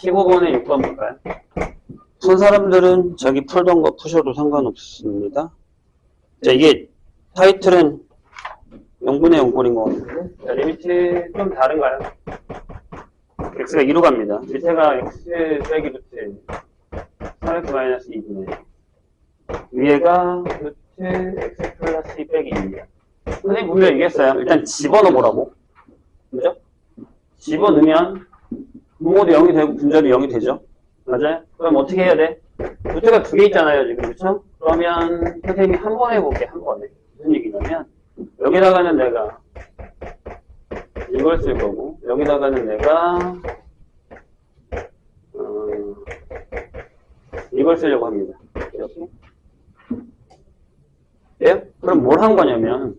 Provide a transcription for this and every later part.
15번에 6번 볼까요? 푼 사람들은 자기 풀던 거 푸셔도 상관없습니다. 자, 이게 타이틀은 0분의 0꼴인 것 같은데. 자, 리미트 좀 다른가요? x가 2로 갑니다. 밑에가 x 빼기 루트 3x 마이너스 2분의 위에가 루트 x 플러스 2 빼기 2입니다. 선생님 분명히 얘기했어요. 일단 집어넣어 보라고. 그죠? 집어넣으면 분모도 0이 되고 분절이 0이 되죠? 맞아요? 그럼 어떻게 해야 돼? 루트가 2개 있잖아요, 지금. 그렇죠? 그러면 선생님이 한 번 해볼게, 한 번에. 무슨 얘기냐면 여기다가는 내가 이걸 쓸 거고 여기다가는 내가 이걸 쓰려고 합니다. 이렇게. 예? 그럼 뭘 한 거냐면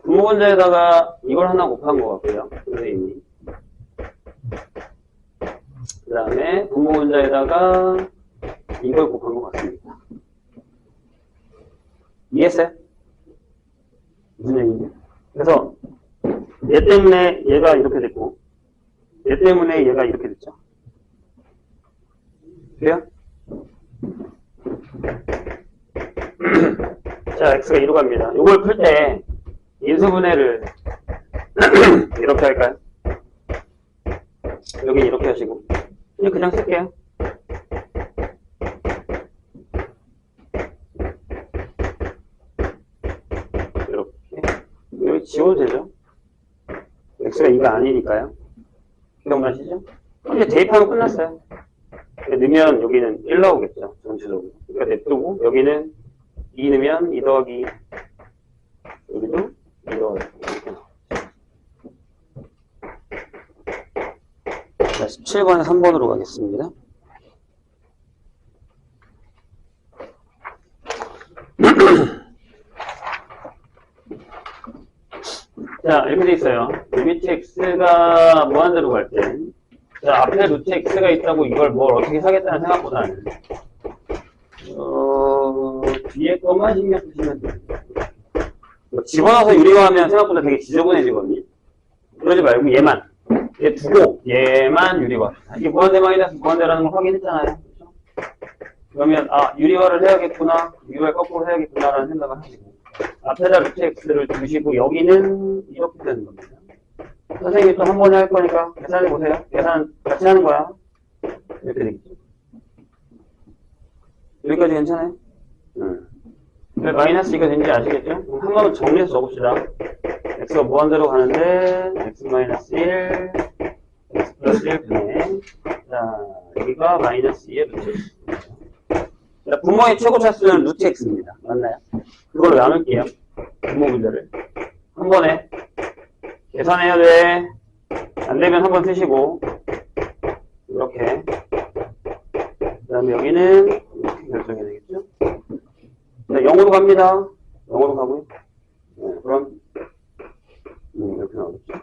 분모분자에다가 이걸 하나 곱한 것 같고요. 선생님이. 그 다음에 분모분자에다가 이걸 곱한 것 같습니다. 이해했어요? 무슨 얘기인지? 그래서 얘 때문에 얘가 이렇게 됐고 얘 때문에 얘가 이렇게 됐죠. 그래요? 자, x가 2로 갑니다. 이걸 풀 때 인수분해를 이렇게 할까요? 여기 이렇게 하시고 그냥 쓸게요. 이렇게 여기 지워도 되죠? x가 2가 아니니까요. 기억나시죠? 이제 대입하면 끝났어요. 넣으면 여기는 1 나오겠죠. 전체적으로. 그러니까 냅두고 여기는 2 넣으면 2 더하기 여기도 2 더하기 이렇게 나오죠. 자, 17번에 3번으로 가겠습니다. 자, 이렇게 돼 있어요. 리미트 x가 무한대로 갈 때, 자, 앞에 루트 x가 있다고 이걸 뭘 어떻게 사겠다는 생각보다는, 뒤에 것만 신경 쓰시면 돼요. 집어넣어서 유리화하면 생각보다 되게 지저분해지거든요. 그러지 말고 얘만. 얘 두고, 얘만 유리화. 이게 무한대 마이너스 무한대라는 걸 확인했잖아요. 그렇죠? 그러면, 아, 유리화를 해야겠구나. 유리화를 거꾸로 해야겠구나라는 생각을 하시고. 앞에다 루트 x를 두시고 여기는 이렇게 되는 겁니다. 선생님이 또 한 번에 할 거니까 계산해 보세요. 계산 같이 하는 거야. 이렇게 되겠죠. 여기까지 괜찮아요? 왜 마이너스 2가 된지 아시겠죠? 한 번은 정리해서 적읍시다. x가 무한대로 가는데 x 마이너스 1 x 플러스 1 분의 자 여기가 마이너스 2의 루트 x. 자, 분모의 최고 차수는 루트 x입니다. 맞나요? 그걸로 나눌게요. 분모 문제를. 한 번에 계산해야 돼. 안 되면 한 번 쓰시고 이렇게. 그 다음에 여기는 이렇게 결정해야 되겠죠? 자, 0으로 갑니다. 0으로 가고요. 네, 그럼 이렇게 나오겠죠.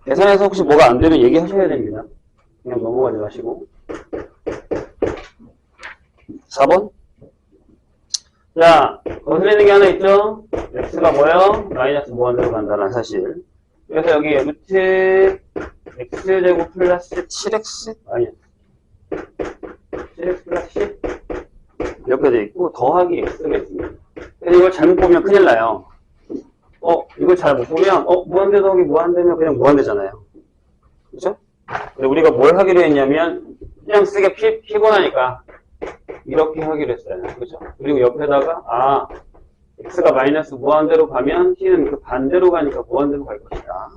계산해서 혹시 뭐가 안 되면 얘기하셔야 됩니다. 그냥 넘어가지 마시고. 4번. 자, 거슬리는 게 하나 있죠? x가 뭐예요? 마이너스 무한대로 간다는 사실. 그래서 여기 루트 x제곱 플러스 7x? 아니 7x 플러스 10? 이렇게 돼 있고 더하기 x가 있습니다. 그래서 이걸 잘못 보면 큰일 나요. 이걸 잘 못 보면 무한대 더하기 무한대면 그냥 무한대잖아요. 그렇죠? 우리가 뭘 하기로 했냐면 그냥 쓰기 피곤하니까 이렇게 하기로 했어요. 그죠? 그리고 옆에다가, x가 마이너스 무한대로 가면 t는 그 반대로 가니까 무한대로 갈 것이다.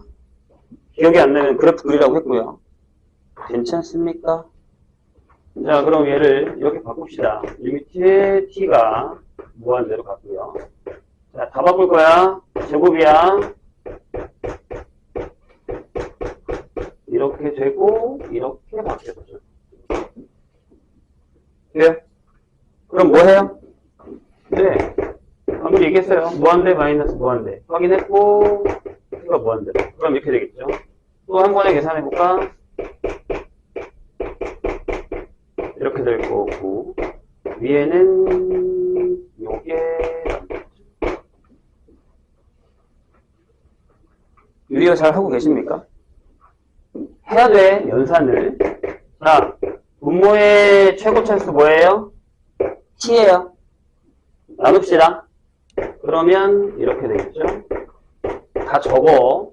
기억이 안 나면 그래프 그리라고 했고요. 괜찮습니까? 자, 그럼 얘를 이렇게 바꿉시다. 리미트 t가 무한대로 갔고요. 자, 다 바꿀 거야. 제곱이야. 이렇게 되고, 이렇게 바뀌어져. 그래요? 그럼 뭐 해요? 네. 방금 얘기했어요. 무한대 마이너스 무한대. 확인했고, t가 무한대. 그럼 이렇게 되겠죠. 또 한 번에 계산해볼까? 이렇게 될 거고, 위에는 요게 유리화 잘 하고 계십니까? 해야 돼, 연산을. 자, 분모의 최고 차수 뭐예요? t예요. 나눕시다. 그러면 이렇게 되겠죠? 다 적어.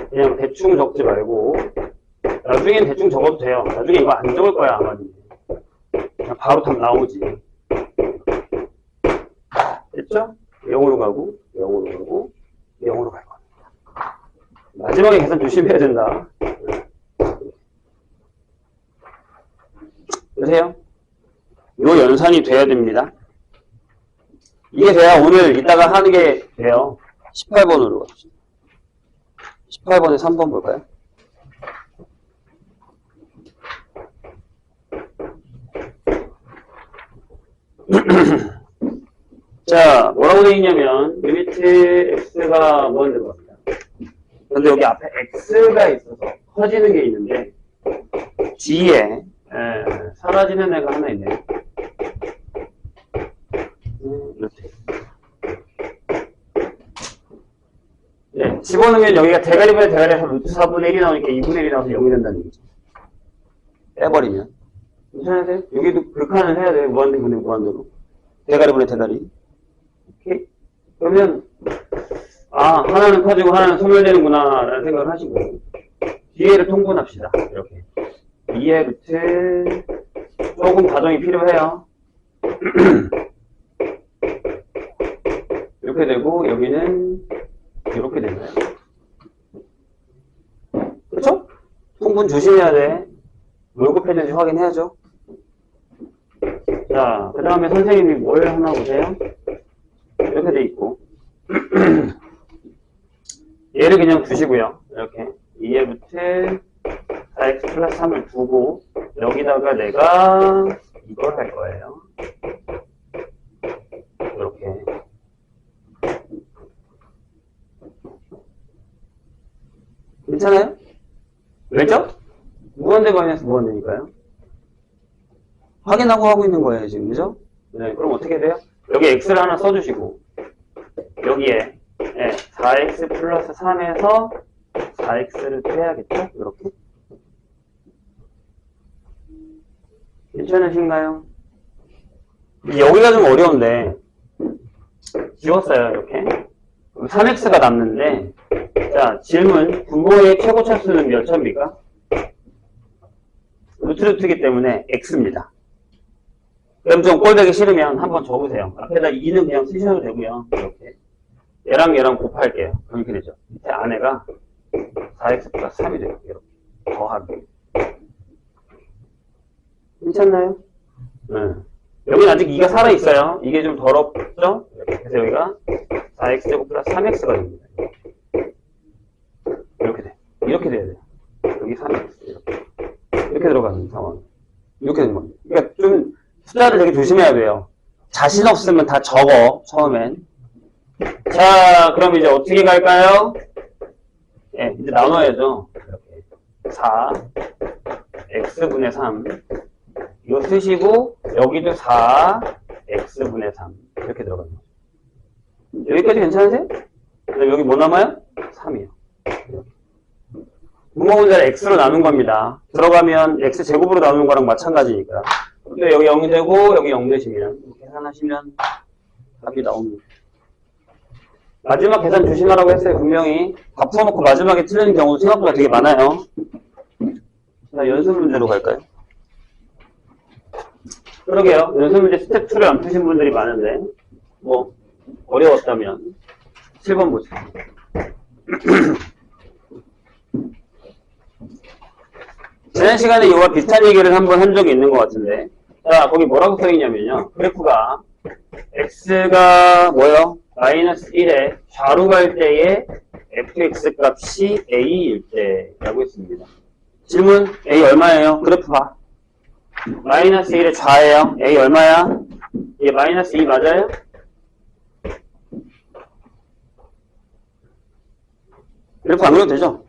그냥 대충 적지 말고. 나중엔 대충 적어도 돼요. 나중에 이거 안 적을 거야, 아마. 그냥 바로 답 나오지. 됐죠? 0으로 가고, 0으로 가고, 0으로 갈 겁니다. 마지막에 계산 조심해야 된다. 보세요. 요 연산이 돼야 됩니다. 이게 돼야 오늘 이따가 하는 게 돼요. 18번으로 갑시다. 18번에 3번 볼까요? 자, 뭐라고 되어 있냐면 리미트 x가 뭔지 모릅니다. 근데 여기 앞에 x가 있어서 커지는 게 있는데 뒤에 사라지는 애가 하나 있네요. 이렇게. 네, 집어넣으면 여기가 대가리분의 대가리에서 루트 4분의 1이 나오니까 2분의 1이 나와서 0이 된다는 얘기죠. 빼버리면. 괜찮으세요? 여기도 극한을 해야 돼요. 무한대분의 무한대로. 대가리분의 대가리. 오케이? 그러면, 아, 하나는 커지고 하나는 소멸되는구나, 라는 생각을 하시고, 뒤에를 통분합시다. 이렇게. 2의 루트, 조금 과정이 필요해요. 이렇게 되고, 여기는, 이렇게 되나요? 그렇죠? 통분 조심해야 돼. 뭘 곱했는지 확인해야죠. 자, 그 다음에 선생님이 뭘 하나 보세요. 이렇게 돼 있고 얘를 그냥 두시고요. 이렇게 2의 루트 4x 플러스 3을 두고 여기다가 내가 이걸 할 거예요. 이렇게 괜찮아요? 왜죠? 무한대 마이너스 무한대니까요. 확인하고 하고 있는 거예요, 지금. 그죠? 네, 그럼 어떻게 돼요? 여기 x를 하나 써주시고, 여기에, 네, 4x 플러스 3에서 4x를 빼야겠죠? 이렇게. 괜찮으신가요? 여기가 좀 어려운데, 지웠어요, 이렇게. 3x가 남는데, 자, 질문. 분모의 최고 차수는 몇 차입니까? 루트이기 때문에 x입니다. 그럼 좀 꼴보기 싫으면 한번 적으세요. 앞에다 2는 그냥 쓰셔도 되고요. 이렇게. 얘랑 곱할게요. 그럼 이렇게 되죠. 밑에 안에가 4x 플러스 3이 돼요. 이렇게. 더하기. 괜찮나요? 네. 여기는 아직 2가 살아있어요. 이게 좀 더럽죠? 그래서 여기가 4x제곱 플러스 3x가 됩니다. 이렇게 돼. 이렇게 돼야 돼요. 여기 3x. 이렇게 들어가는 상황. 이렇게 되는 겁니다. 그러니까 좀 숫자를 되게 조심해야 돼요. 자신 없으면 다 적어, 처음엔. 자, 그럼 이제 어떻게 갈까요? 예, 이제 나눠야죠. 이렇게. 4, x분의 3. 이거 쓰시고, 여기도 4, x분의 3. 이렇게 들어가는 거죠. 여기까지 괜찮으세요? 그다음 여기 뭐 남아요? 3이요. 분모 문제를 x로 나눈 겁니다. 들어가면 x제곱으로 나누는 거랑 마찬가지니까. 근데 여기 0이 되고 여기 0 되시면 계산하시면 답이 나옵니다. 마지막 계산 조심하라고 했어요. 분명히 다 풀어놓고 마지막에 틀리는 경우도 생각보다 되게 많아요. 자, 연습 문제로 갈까요? 그러게요. 연습 문제 스텝 2를 안 푸신 분들이 많은데 뭐 어려웠다면 7번 보세요. 지난 시간에 이와 비슷한 얘기를 한번 한 적이 있는 것 같은데, 자, 거기 뭐라고 써있냐면요. 그래프가 x가 뭐요? 마이너스 1에 좌로 갈 때의 fx 값이 a일 때라고 했습니다. 질문, a 얼마예요? 그래프 봐. 마이너스 1에 좌예요. a 얼마야? 이게 마이너스 2 맞아요? 그래프 안 그려도 되죠?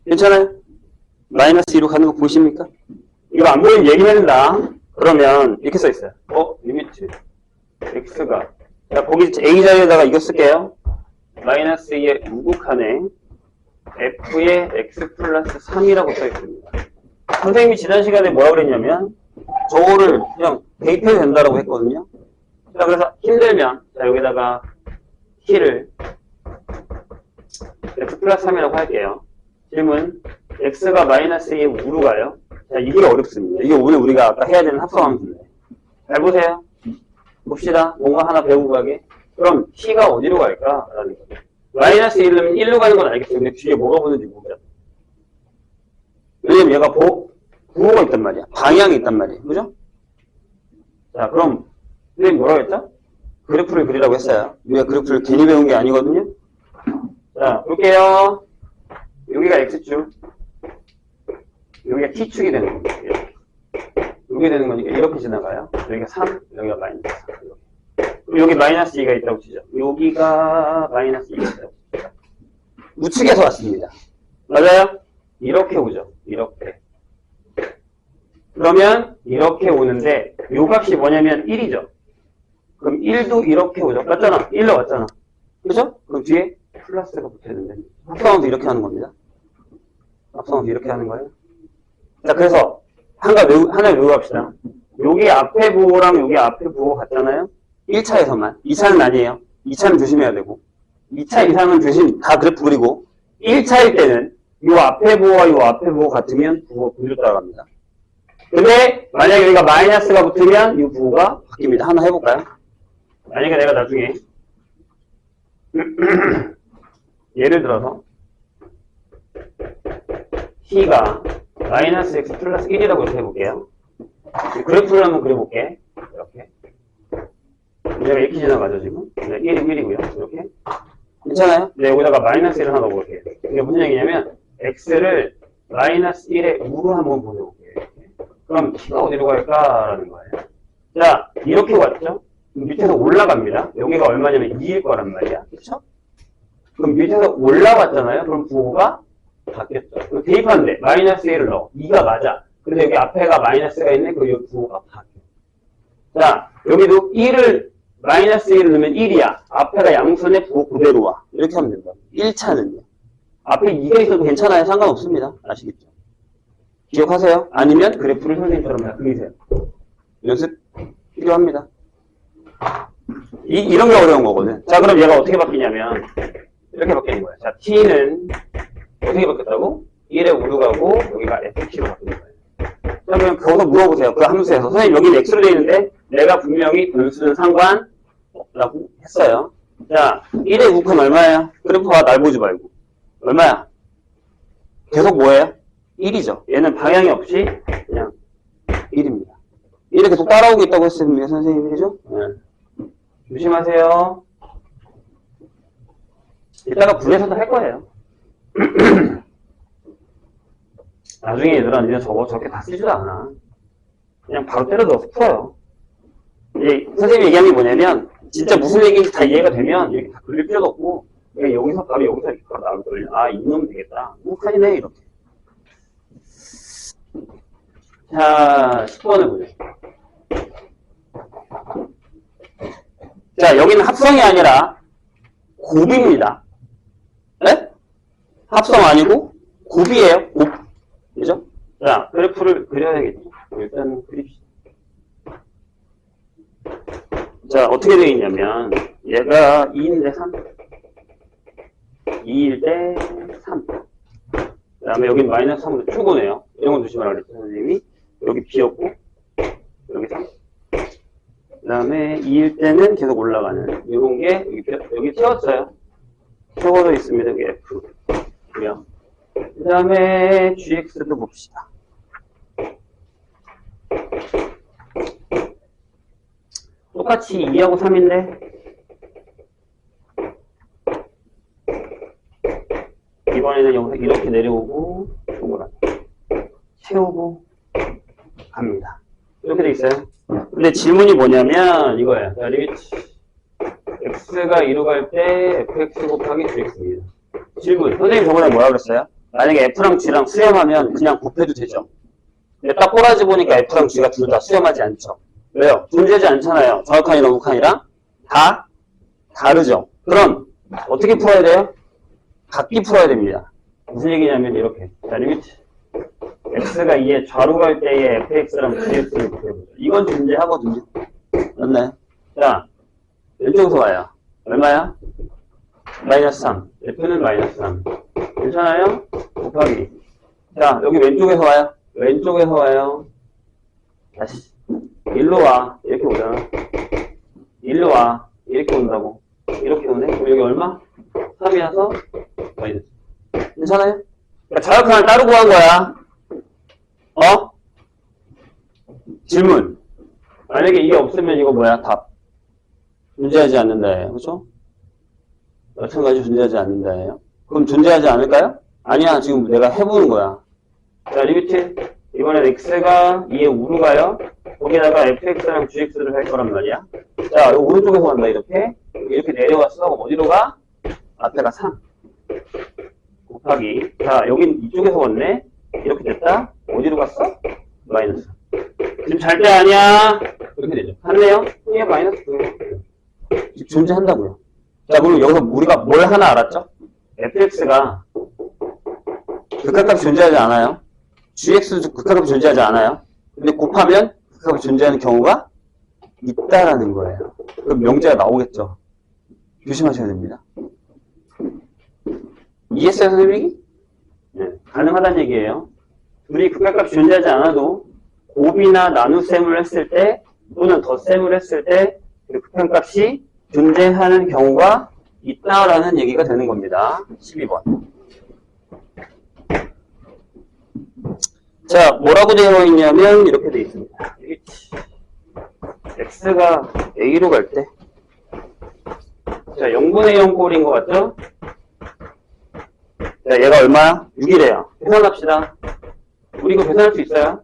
괜찮아요? 마이너스 2로 가는 거 보이십니까? 이거 안 보이면 얘기해야 된다. 그러면 이렇게 써있어요. 리미트 x가, 자, 거기 a 자리에다가 이거 쓸게요. 마이너스 2의 우극한에 f의 x 플러스 3이라고 써있습니다. 선생님이 지난 시간에 뭐라 그랬냐면 저거를 그냥 대입해도 된다라고 했거든요. 자, 그래서 힘들면 자, 여기다가 t를 x 플러스 3이라고 할게요. 질문, x가 마이너스 2에 우로 가요? 자, 이게 어렵습니다. 이게 오늘 우리가 아까 해야 되는 합성함수인데. 잘 보세요. 봅시다. 뭔가 하나 배우고 가게. 그럼 t가 어디로 갈까? 라는 거죠. 마이너스 1은 1로 가는 건 알겠어요. 근데 뒤에 뭐가 보는지 모르잖아. 왜냐면 얘가 부호가 있단 말이야. 방향이 있단 말이에요. 그죠? 자, 그럼 선생님 뭐라고 했죠? 그래프를 그리라고 했어요. 우리가 그래프를 괜히 배운 게 아니거든요. 자, 볼게요. 여기가 x축, 여기가 t축이 되는 겁니다. 이렇게. 여기 되는 거니까 이렇게 지나가요. 여기가 3, 여기가 마이너스 4. 이렇게. 여기 마이너스 2가 있다고 치죠. 여기가 마이너스 2가 있다고 치죠. 우측에서 왔습니다. 맞아요? 이렇게 오죠. 이렇게. 그러면 이렇게 오는데 요 값이 뭐냐면 1이죠. 그럼 1도 이렇게 오죠. 맞잖아. 1로 왔잖아. 그죠? 그럼 뒤에 플러스가 붙어야 된다. 합성함도 이렇게 하는 겁니다. 합성함도 이렇게 하는 거예요. 자, 그래서 하나 외우고 합시다. 여기 앞에 부호랑 여기 앞에 부호 같잖아요. 1차에서만. 2차는 아니에요. 2차는 조심해야 되고. 2차 이상은 다 그래프 그리고 1차일 때는 요 앞에 부호와 요 앞에 부호 같으면 부호 분류 따라갑니다. 근데 만약에 여기가 마이너스가 붙으면 이 부호가 바뀝니다. 하나 해볼까요? 만약에 내가 나중에 예를 들어서 t가 마이너스 x 플러스 1이라고 이렇게 해볼게요. 그래프를 한번 그려볼게. 이렇게. 얘가 이렇게 지나가죠, 지금? 네, 1이 1이고요. 이렇게. 괜찮아요? 네, 여기다가 마이너스 1을 하나 넣어볼게요. 이게 무슨 얘기냐면, x를 마이너스 1의 우로 한번 보내볼게요. 이렇게. 그럼 t가 어디로 갈까라는 거예요. 자, 이렇게 왔죠? 밑에서 올라갑니다. 여기가 얼마냐면 2일 거란 말이야. 그쵸? 그럼 밑에서 올라갔잖아요. 그럼 부호가 바뀌었죠. 그럼 대입하는데 마이너스 1을 넣어. 2가 맞아. 근데 여기 앞에가 마이너스가 있네. 그럼 여기 부호가 바뀌어. 자, 여기도 1을 마이너스 1을 넣으면 1이야. 앞에가 양수네 부호 그대로 와. 이렇게 하면 된다. 1차는요. 앞에 2가 있어도 괜찮아요. 상관없습니다. 아시겠죠? 기억하세요? 아니면 그래프를 선생님처럼 다 그리세요. 연습 필요합니다. 이런 게 어려운 거거든. 자, 그럼 얘가 어떻게 바뀌냐면 이렇게 바뀌는 거예요. 자, t는 어떻게 바뀌었다고? 1에 우로 가고 여기가 fx로 바뀌는 거예요. 자, 그럼 거기서 물어보세요. 그 함수에서 선생님 여기 x로 되어 있는데 내가 분명히 변수는 상관없다고 했어요. 자, 1에 우크면 얼마예요? 그래프 봐, 날 보지 말고. 얼마야? 계속 뭐예요? 1이죠. 얘는 방향이 없이 그냥 1입니다. 1에 계속 따라오고 있다고 했습니다. 선생님이. 그죠? 네. 조심하세요. 이따가 불에서도 할 거예요. 나중에 얘들아, 니네 저렇게 다 쓰지도 않아. 그냥 바로 때려 넣어서 풀어요. 이제 선생님이 얘기한 게 뭐냐면, 진짜 무슨 얘기인지 다 이해가 되면, 이렇게 다 그릴 필요도 없고, 그냥 여기서 바로 이렇게 바로 나오거든요. 아, 이놈 되겠다. 우칸이네, 이렇게. 자, 10번을 보죠. 자, 여기는 합성이 아니라 곱입니다. 네? 합성 아니고 곱이에요. 곱. 그죠? 자, 그래프를 그려야겠죠. 일단 그립시다. 자, 어떻게 되어 있냐면 얘가 2인데 3. 2일 때 3. 그 다음에 여기 마이너스 3으로 쭉 오네요. 이런 건 조심하라 그랬죠, 선생님이. 여기 비었고 여기 3. 그 다음에 2일 때는 계속 올라가는 이런 게 여기 채웠어요. 채워져 있습니다. 여기 F. 그래요. 그 다음에 GX도 봅시다. 똑같이 2하고 3인데 이번에는 여기서 이렇게 내려오고 이걸 채우고 갑니다. 이렇게 돼 있어요. 근데 질문이 뭐냐면 이거예요. 자, 리미트 x가 2로 갈 때 fx 곱하기 gx입니다. 질문. 선생님 저번에 뭐라 그랬어요? 만약에 f랑 g랑 수렴하면 그냥 곱해도 되죠. 근데 딱 꼬라지 보니까 f랑 g가 둘 다 수렴하지 않죠. 왜요? 존재하지 않잖아요. 정확한이랑 우칸이랑 다 다르죠. 그럼 어떻게 풀어야 돼요? 각기 풀어야 됩니다. 무슨 얘기냐면 이렇게. 자, 리미트. x가 2에 좌로 갈 때의 fx랑 gx를 구해보죠. 이건 존재하거든요. 맞나요? 자, 왼쪽에서 와요. 얼마야? 마이너스 3. f는 마이너스 3. 괜찮아요? 곱하기. 자, 여기 왼쪽에서 와요. 왼쪽에서 와요. 다시. 일로 와. 이렇게 오잖아. 일로 와. 이렇게 온다고. 이렇게 오네. 그럼 여기 얼마? 3이라서 마이너스. 괜찮아요? 그러니까 자역항을 따로 구한 거야. 어? 질문. 만약에 이게 없으면 이거 뭐야? 답. 존재하지 않는다예요. 그렇죠? 마찬가지 존재하지 않는다예요. 그럼 존재하지 않을까요? 아니야. 지금 내가 해보는 거야. 자, 리미트. 이번엔 x가 2에 우로 가요. 거기다가 fx랑 gx를 할 거란 말이야. 자, 여기 오른쪽에서 간다. 이렇게. 이렇게 내려왔어. 어디로 가? 앞에가 3. 곱하기. 자, 여긴 이쪽에서 왔네. 이렇게 됐다. 어디로 갔어? 마이너스. 지금 잘 때 아니야. 이렇게 되죠. 맞네요. 이게 마이너스 9. 존재한다고요. 자, 그럼 여기서 우리가 뭘 하나 알았죠? fx가 극한값이 존재하지 않아요. gx도 극한값이 존재하지 않아요. 근데 곱하면 극한값이 존재하는 경우가 있다라는 거예요. 그럼 명제가 나오겠죠. 조심하셔야 됩니다. 이해했어요, 선생님이? 네, 가능하다는 얘기예요. 둘이 극한값이 존재하지 않아도 곱이나 나눗셈을 했을 때 또는 덧셈을 했을 때 극한값이 존재하는 경우가 있다라는 얘기가 되는 겁니다. 12번. 자, 뭐라고 되어 있냐면 이렇게 되어 있습니다. x가 a로 갈 때, 자, 0분의 0 꼴인 것 같죠? 자, 얘가 얼마야? 6이래요. 계산합시다. 우리 이거 계산할 수 있어요?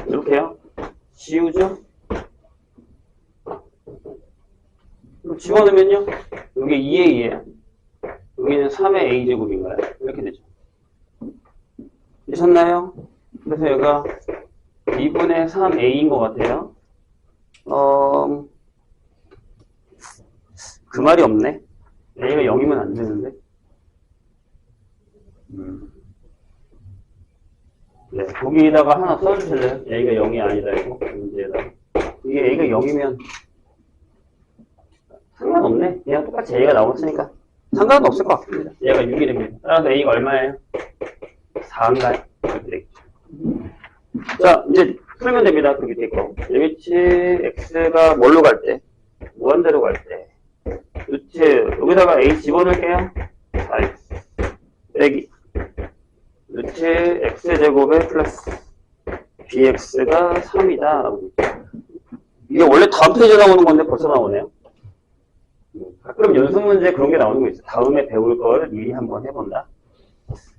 이렇게요. 지우죠? 그럼 지워놓으면요. 여기 2의 2에요. 여기는 3의 a제곱인가요? 이렇게 되죠. 되셨나요? 그래서 얘가 2분의 3a인 것 같아요. 그 말이 없네. a가 0이면 안 되는데. 네, 거기다가 하나 써주실래요? a가 0이 아니다, 이거. 문제에다가. 이게 a가 0이면 상관없네. 그냥 똑같이 a가 나왔으니까 상관은 없을 것 같습니다. 얘가 6이랍니다. 따라서 a가 얼마예요? 4인가요? 이렇게 되겠죠. 자, 이제 풀면 됩니다. 그 밑에 거. 리미트 x가 뭘로 갈 때? 무한대로 갈 때. 루트, 여기다가 a 집어넣을게요. 4x. 빼기. 루트 x제곱에 플러스 bx가 3이다. 이게 원래 다음 페이지에 나오는 건데 벌써 나오네요. 가끔 연습 문제 그런 게 나오는 거 있어요. 다음에 배울 걸 미리 한번 해본다.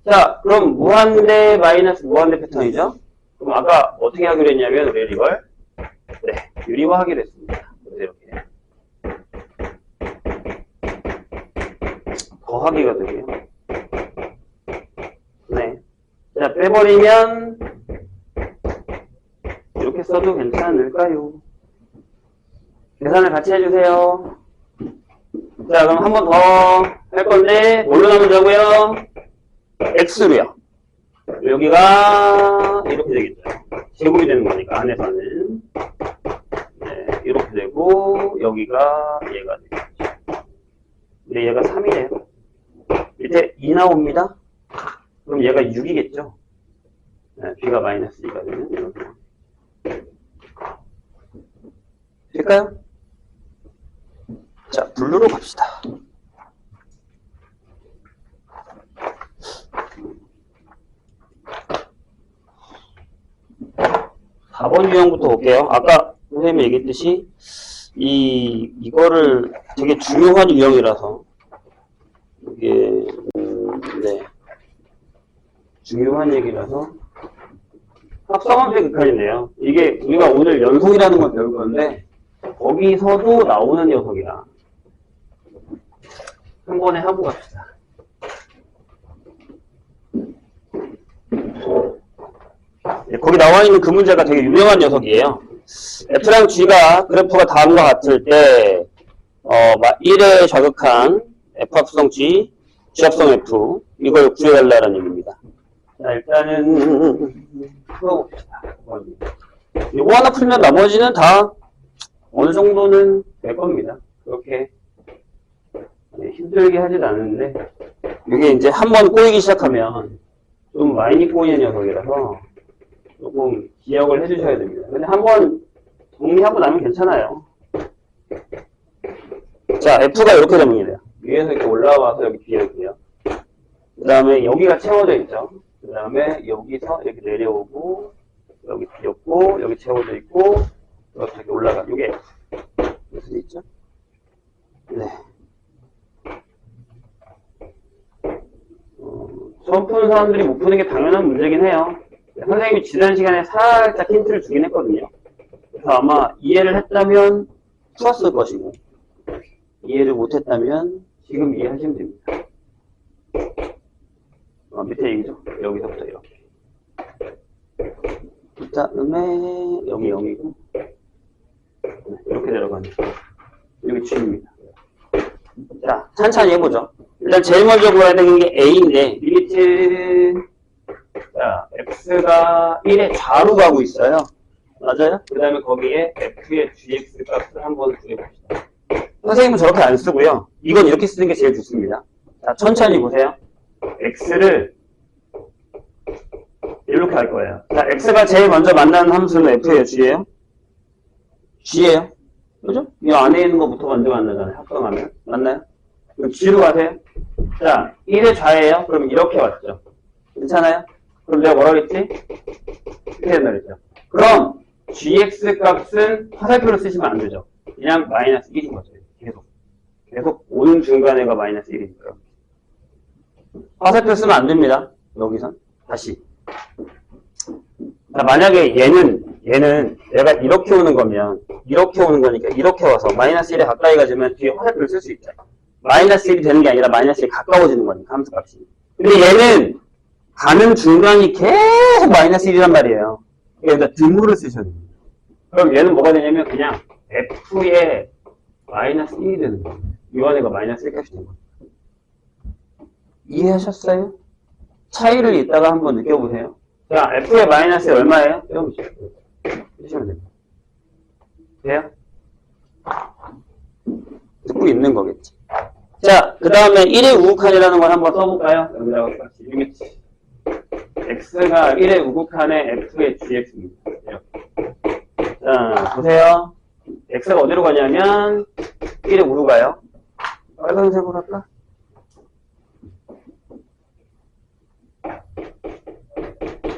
자, 그럼 무한대 마이너스 무한대 패턴이죠? 그럼 아까 어떻게 하기로 했냐면 우리 이걸 유리화 하기로 했습니다. 이렇게 더하기가 되고요. 네. 자, 빼버리면 이렇게 써도 괜찮을까요? 계산을 같이 해주세요. 자, 그럼 한 번 더 할 건데 뭘로 나누자고요? x로요. 여기가 이렇게 되겠죠. 제곱이 되는 거니까 안에서는 네, 이렇게 되고 여기가 얘가 되겠죠. 근데 얘가 3이래요. 밑에 2 나옵니다. 그럼 얘가 6이겠죠. 네, b가 마이너스 2가 되는 이렇게. 될까요? 자, 블루로 갑시다. 4번 유형부터 볼게요. 아까 선생님이 얘기했듯이 이거를 되게 중요한 유형이라서 이게 네, 중요한 얘기라서 합성함수의 극한인데요. 이게 우리가 오늘 연속이라는 걸 배울 건데 거기서도 나오는 녀석이라 한 번에 하고 갑시다. 거기 나와 있는 그 문제가 되게 유명한 녀석이에요. F랑 G가 그래프가 다음과 같을 때 1에 자극한 F합성 G, G합성 F 이걸 구해달라는 얘기입니다. 자, 일단은 풀어봅시다. 이거 하나 풀면 나머지는 다 어느 정도는 될 겁니다. 그렇게 힘들게 하진 않는데 이게 이제 한번 꼬이기 시작하면 좀 많이 꼬이는 녀석이라서 조금 기억을 해주셔야 됩니다. 근데 한번 정리하고 나면 괜찮아요. 자, F가 이렇게 정리돼요. 위에서 이렇게 올라와서 여기 비어있고요. 그 다음에 여기가 채워져 있죠. 그 다음에 여기서 이렇게 내려오고 여기 비었고 여기 채워져 있고 이렇게 올라가. 이게 무슨 있죠? 네. 처음 푸는 사람들이 못 푸는 게 당연한 문제긴 해요. 선생님이 지난 시간에 살짝 힌트를 주긴 했거든요. 그래서 아마 이해를 했다면 풀었을 것이고 이해를 못했다면 지금 이해하시면 됩니다. 밑에 얘기죠. 여기서부터 이렇게. 그 다음에 여기 0이고 이렇게 내려가는 여기 G입니다. 자, 천천히 해보죠. 일단 제일 먼저 구해야 되는 게 A인데 리미트 자, X가 1에 좌로 가고 있어요. 맞아요? 그 다음에 거기에 F의 GX 값을 한번 구해봅시다. 선생님은 저렇게 안 쓰고요. 이건 이렇게 쓰는 게 제일 좋습니다. 자, 천천히 보세요. X를 이렇게 할 거예요. 자, X가 제일 먼저 만나는 함수는 F예요, G예요? G예요. 그죠? 이 안에 있는 것부터 먼저 만나잖아요. 합성하면. 맞나요? 그럼 G로 가세요. 자, 1의 좌예요? 그럼 이렇게 왔죠. 괜찮아요? 그럼 내가 뭐라 그랬지? 이렇게 된다 그랬죠. 그럼 GX 값은 화살표로 쓰시면 안 되죠. 그냥 마이너스 1인 거죠. 계속 오는 중간에가 마이너스 1이니까. 화살표 쓰면 안 됩니다. 여기선. 다시. 자, 만약에 얘는 내가 이렇게 오는 거면 이렇게 오는 거니까 이렇게 와서 마이너스 1에 가까이 가지면 뒤에 화살표를 쓸 수 있죠. 마이너스 1이 되는 게 아니라 마이너스 1에 가까워지는 거니까 함수 값이. 근데 얘는 가는 중간이 계속 마이너스 1이란 말이에요. 그러니까 등호를 쓰셔야 됩니다. 그럼 얘는 뭐가 되냐면 그냥 F의 마이너스 1이 되는 거예요. 이 안에가 마이너스 1값이 되는 거예요. 이해하셨어요? 차이를 이따가 한번 느껴보세요. 자, F의 마이너스 얼마예요? 빼보시죠. 쓰시면 됩니다. 돼요? 듣고 있는 거겠지. 자, 그 다음에 1의 우극한이라는 걸 한번 써볼까요? 여기다가 같이 리미트. X가 1의 우극한의 F의 GX입니다. 자, 보세요. X가 어디로 가냐면 1의 우로 가요. 빨간색으로 할까?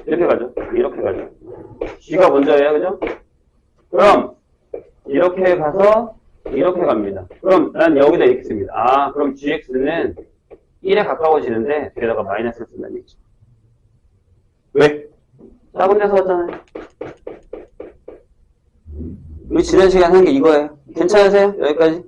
이렇게 가죠. 이렇게 가죠. G가 먼저예요. 그죠? 그럼 이렇게 가서 이렇게 갑니다. 그럼 난 여기다 이렇게 씁니다. 아, 그럼 GX는 1에 가까워지는데 뒤에다가 마이너스를 쓴다는 얘기죠. 왜? 작은 데서 왔잖아요. 우리 지난 시간에 한 게 이거예요. 괜찮으세요? 여기까지?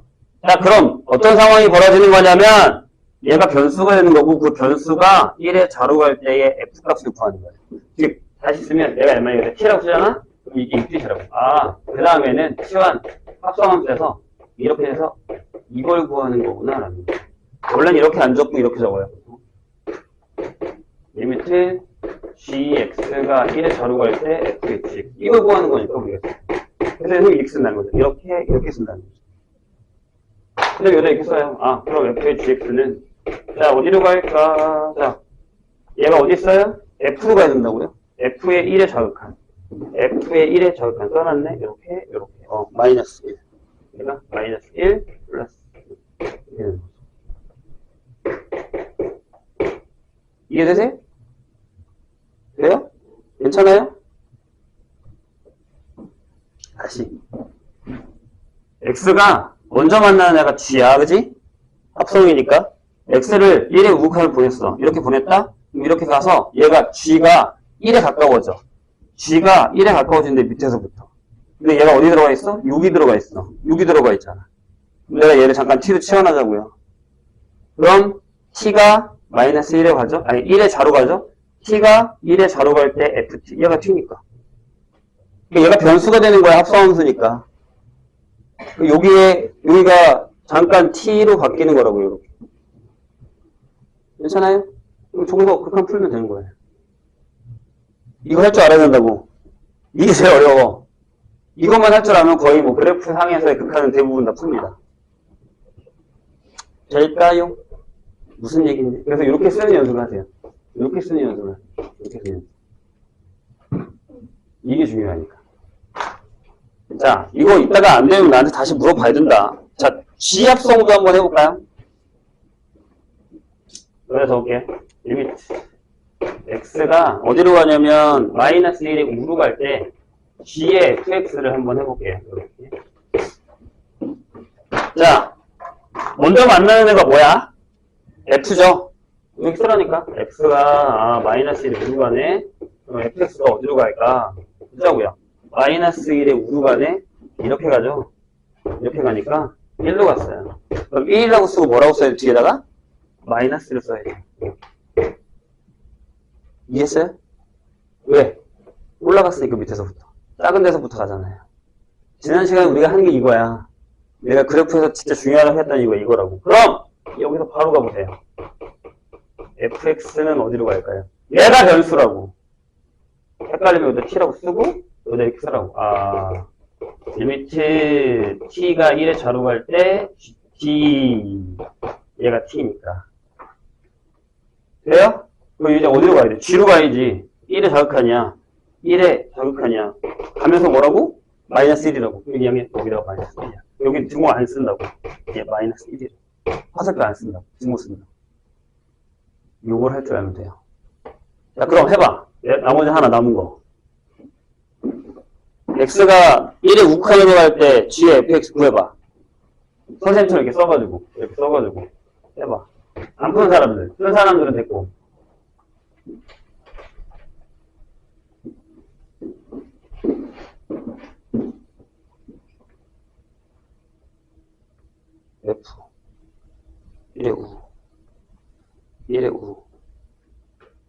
자, 그럼 어떤 상황이 벌어지는 거냐면 얘가 변수가 되는 거고 그 변수가 1에 자로 갈 때의 F값을 구하는 거예요. 즉, 다시 쓰면 내가 얼마나 T라고 쓰잖아? 그럼 이게 T라고. 아, 그 다음에는 T와 합성함수에서 이렇게 해서 이걸 구하는 거구나 라는 거예요. 원래는 이렇게 안 적고 이렇게 적어요. 리미트 gx가 1에 자로 갈 때 fx 이걸 구하는 거니까 우리가. 그래서 이렇게 쓴다는 거죠. 이렇게 쓴다는 거죠. 근데 여기다 이렇게 써요. 아, 그럼 f의 gx는 자, 어디로 갈까? 자, 얘가 어디 있어요? f로 가야 된다고요? f의 1에 자극한. f의 1에 자극한 써놨네? 이렇게. 마이너스 1. 얘가 마이너스 1 플러스 1. 이해되세요? 돼요? 괜찮아요? 다시. x가 먼저 만나는 애가 g야, 그지? 합성이니까. x를 1에 우극한을 보냈어. 이렇게 보냈다? 그럼 이렇게 가서 얘가 g가 1에 가까워져. g가 1에 가까워지는데 밑에서부터. 근데 얘가 어디 들어가 있어? 6이 들어가 있어. 6이 들어가 있잖아. 내가 얘를 잠깐 t로 치워놔자고요. 그럼 t가 마이너스 1에 가죠? 아니 1에 자로 가죠? t가 1에 자로 갈 때 ft. 얘가 t니까. 얘가 변수가 되는 거야, 합성함수니까. 여기가 잠깐 t로 바뀌는 거라고요, 이렇게. 괜찮아요? 이거 조금더 그렇게 풀면 되는 거예요. 이거 할 줄 알아야 된다고. 이게 제일 어려워. 이것만 할 줄 알면 거의 뭐 그래프 상에서의 극한은 대부분 다 풉니다. 될까요? 무슨 얘기인지. 그래서 이렇게 쓰는 연습을 하세요. 이렇게 쓰는 연습을. 이렇게 쓰는 연습. 이게 중요하니까. 자, 이거 이따가 안 되면 나한테 다시 물어봐야 된다. 자, G합성도 한번 해볼까요? 여기다 적을게. 리미트. X가 어디로 가냐면, 마이너스 1에 우로 갈 때, G의 fx를 한번 해볼게요. 이렇게. 자, 먼저 만나는 애가 뭐야? F죠? 여기 쓰라니까. X가, 마이너스 1에 우로 가네. 그럼 fx가 어디로 갈까? 보자고요. 마이너스 1에 우로 가네? 이렇게 가죠? 이렇게 가니까 1로 갔어요. 그럼 1이라고 쓰고 뭐라고 써야 돼? 뒤에다가? 마이너스를 써야 돼. 이해했어요? 왜? 올라갔으니까 밑에서부터. 작은 데서부터 가잖아요. 지난 시간에 우리가 한 게 이거야. 내가 그래프에서 진짜 중요하다고 했던 이거라고. 그럼! 여기서 바로 가보세요. fx는 어디로 갈까요? 얘가 변수라고. 헷갈리면 여기다 t라고 쓰고, 여기다 이렇게 쓰라고. 리미트 t가 1에 자로 갈 때, t, 얘가 t니까. 돼요? 그럼 이제 어디로 가야 돼? g로 가야지. 1에 자극하냐? 1에 자극하냐? 가면서 뭐라고? 마이너스 1이라고. 여기 양에 여기다가 마이너스 1이야. 여기 등호 안 쓴다고. 얘 마이너스 1이래. 화살표 안 쓴다고. 등호 쓴다고. 요걸 할 줄 알면 돼요. 자, 그럼 해봐. 나머지 하나 남은 거. x가 1에 우칸으로 갈 때 g의 fx 구해봐. 선생님처럼 이렇게 써가지고 해봐. 안 푸는 사람들. 푸는 사람들은 됐고. f 1의 우 1의 우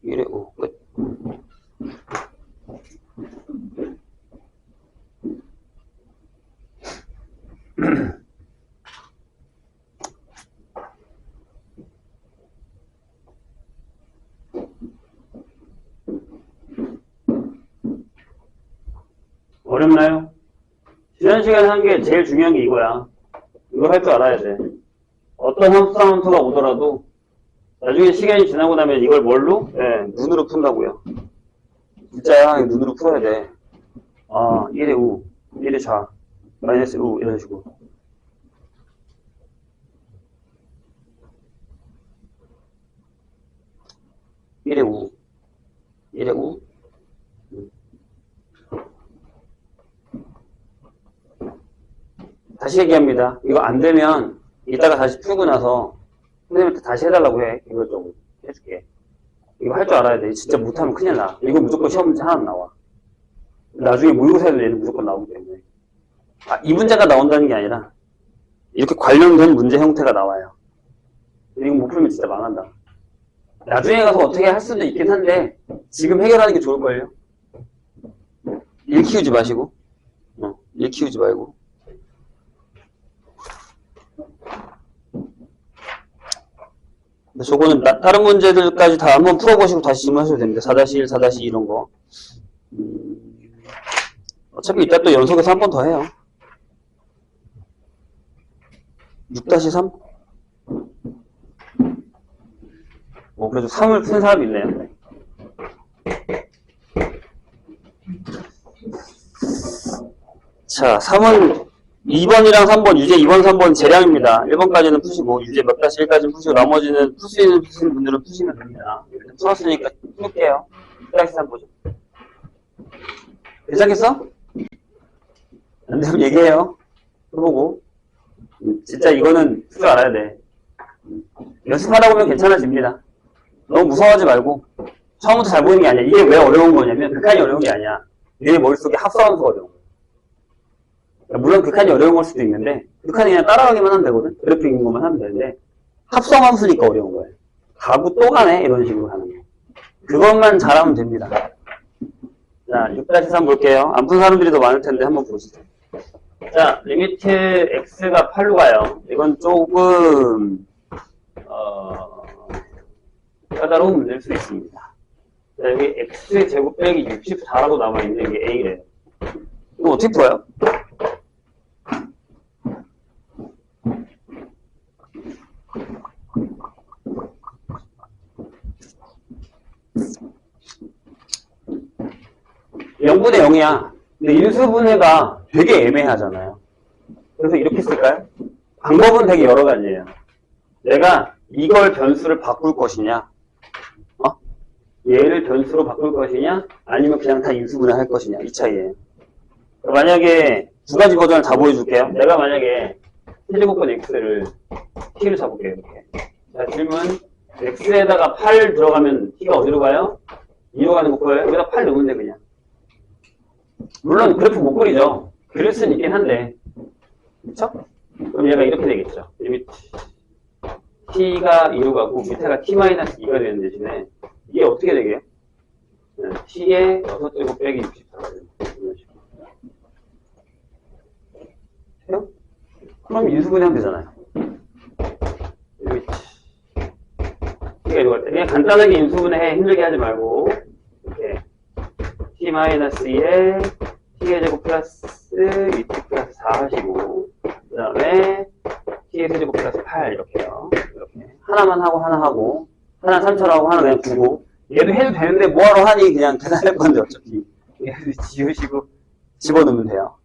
1의 우 끝. 어렵나요? 지난 시간에 한 게 제일 중요한 게 이거야. 이걸 할 줄 알아야 돼. 어떤 함수가 오더라도 나중에 시간이 지나고 나면 이걸 뭘로? 네, 눈으로 푼다고요. 진짜야, 눈으로 풀어야 돼. 1의 우, 1의 좌, 마이너스 우 이런 식으로. 일의 우, 1의 우. 다시 얘기합니다. 이거 안 되면 이따가 다시 풀고 나서 선생님한테 다시 해달라고 해. 이걸 좀 해줄게. 이거 할 줄 알아야 돼. 진짜 못하면 큰일 나. 이거 무조건 시험 문제 하나 나와. 나중에 모의고사에도 얘는 무조건 나오기 때문에. 이 문제가 나온다는 게 아니라 이렇게 관련된 문제 형태가 나와요. 이거 못 풀면 진짜 망한다. 나중에 가서 어떻게 할 수도 있긴 한데 지금 해결하는 게 좋을걸요. 일 키우지 마시고 일 키우지 말고. 저거는 다른 문제들까지 다 한번 풀어보시고 다시 질문하셔도 됩니다. 4-1, 4-2 이런 거. 어차피 이따 또 연속해서 한 번 더 해요. 6-3? 그래도 3을 푼 사람이 있네요. 자, 3은 2번이랑 3번, 유제 2번, 3번 재량입니다. 1번까지는 푸시고, 유제 몇 다시 1까지는 푸시고, 나머지는 풀 수 있는 분들은 푸시면 됩니다. 풀었으니까 풀게요. 1-3 보죠. 괜찮겠어? 안 되면 얘기해요. 해보고. 진짜 이거는 풀 줄 알아야 돼. 연습하다 보면 괜찮아집니다. 너무 무서워하지 말고. 처음부터 잘 보이는 게 아니야. 이게 왜 어려운 거냐면, 극한이 어려운 게 아니야. 내 머릿속에 합성함수가 어려운 거야. 물론 극한이 어려운 걸 수도 있는데 극한이 그냥 따라가기만 하면 되거든. 그래픽인 것만 하면 되는데 합성함수니까 어려운 거예요. 가고 또 가네 이런 식으로 하는 거. 그것만 잘하면 됩니다. 자, 6-3 볼게요. 안 푼 사람들이 더 많을 텐데 한번 보시죠. 자, 리미트 x가 8로 가요. 이건 조금 까다로운 문제일 수 있습니다. 자, 여기 x제곱 빼기 64라고 남아있는데 이게 a래요. 이거 어떻게 풀어요? (0분의 0이야) 근데 인수분해가 되게 애매하잖아요. 그래서 이렇게 쓸까요? 방법은 되게 여러 가지예요. 내가 이걸 변수를 바꿀 것이냐, 얘를 변수로 바꿀 것이냐, 아니면 그냥 다 인수분해 할 것이냐, 이 차이예요. 만약에 두 가지 버전을 다 보여줄게요. 내가 만약에 세제곱권 x를 t를 잡을게요. 이렇게. 자, 질문. x에다가 8 들어가면 t가 어디로 가요? 2로 가는 거 보여요? 여기다 8 넣으면 돼, 그냥. 물론 그래프 못 그리죠. 그릴 수는 있긴 한데, 그쵸? 그럼 얘가 이렇게 되겠죠. 리미트 t가 2로 가고 밑에가 t-2가 되는 대신에 이게 어떻게 되게요? t의 6제곱 빼기 64가 되는 이런 식으로. 돼요? 그럼 인수분해하면 되잖아요. 리미트 t가 2로 갈 때 그냥 간단하게 인수분해해. 힘들게 하지 말고 이렇게 t-2에 t의 제곱 플러스 2t 플러스 4 하시고, 그 다음에 t의 세제곱 플러스 8 이렇게요. 이렇게 하나만 하고 하나 하고 하나 3처럼 하고 하나 그냥 두고, 얘도 해도 되는데 뭐하러 하니, 그냥 계산할 건데 어차피 얘도 지우시고 집어넣으면 돼요.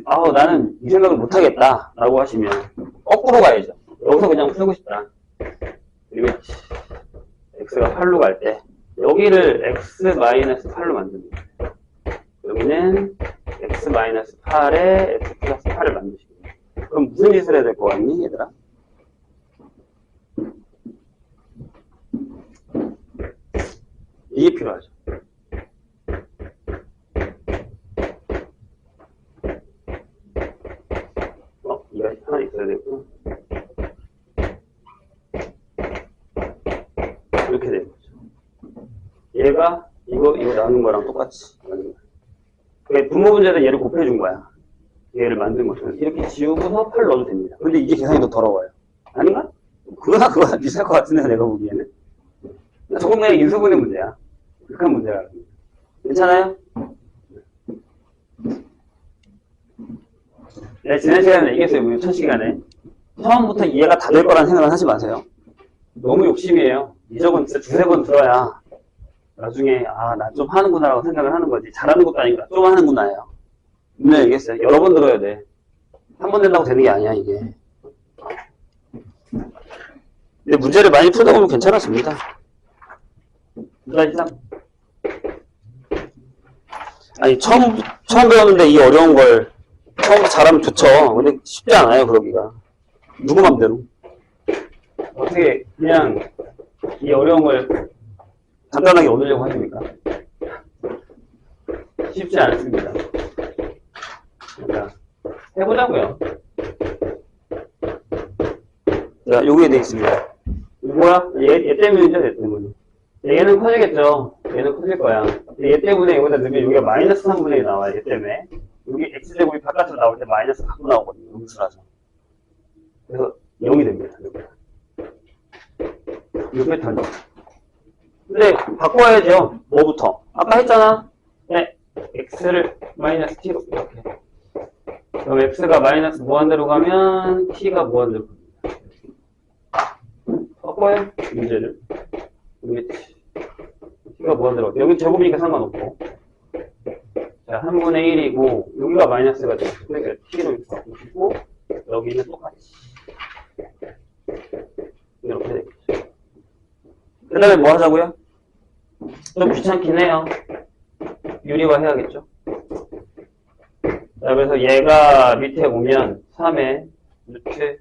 아우 나는 이 생각을 못하겠다 라고 하시면 거꾸로 가야죠. 여기서 그냥 쓰고 싶다. 리미트 x가 8로 갈 때 여기를 x-8로 만듭니다. 여기는 x-8에 x 플러스 8을 만드시고, 그럼 무슨 짓을 해야 될 것 같니, 얘들아? 이게 필요하죠. 이거 하나 있어야 되고, 이렇게 되는 거죠. 얘가 이거 나눈 거랑 똑같이 만든 거야. 그러니까 분모 문제는 얘를 곱해준 거야. 얘를 만든 거죠. 이렇게 지우고서 8 넣어도 됩니다. 근데 이게 계산이 더 더러워요. 아닌가? 그거나 비쌀 것 같은데, 내가 보기에는. 조금 그냥 인수분해 문제야. 극한 문제라. 괜찮아요? 네, 지난 시간에 얘기했어요. 첫 시간에. 처음부터 이해가 다 될 거라는 생각을 하지 마세요. 너무 욕심이에요. 이 적은 진짜 두세 번 들어야 나중에 나 좀 하는구나라고 생각을 하는 거지. 잘하는 것도 아니고 좀 하는구나예요. 분명히 얘기했어요. 여러 번 들어야 돼. 한 번 된다고 되는 게 아니야, 이게. 근데 문제를 많이 풀다 보면 괜찮았습니다. 2-3. 아니, 처음 배웠는데 이 어려운 걸 처음부터 잘하면 좋죠. 근데 쉽지 않아요, 그러기가. 누구 맘대로. 어떻게 그냥 이 어려운 걸 간단하게 얻으려고 하십니까? 쉽지 않습니다. 그러니까 해보자고요. 자, 요게 돼 있습니다. 뭐야? 얘 때문이죠, 얘 때문에. 얘는 커지겠죠. 얘는 커질 거야. 얘 때문에 여기다 넣으면 여기가 마이너스 3분의 1 나와요. 얘 때문에. 여기 x제곱이 바깥으로 나올 때 마이너스 갖고 나오거든요. 음수라서. 그래서 0이 됩니다. 이 패턴이. 근데 바꿔야죠. 뭐부터? 아까 했잖아. 네. x를 마이너스 t로 이렇게. 그럼 x가 마이너스 무한대로 가면 t가 무한대로 갑니다. 바꿔요. 문제를. 여기 t가 무한대로. 여기 제곱이니까 상관없고. 자, 3분의 1이고 여기가 마이너스가 돼요. 그러니까 t로 바꾸시고 여기는 똑같이. 이렇게 되겠죠. 그 다음에 뭐 하자고요? 좀 귀찮긴 해요. 유리화 해야겠죠. 자, 그래서 얘가 밑에 오면 3에 루트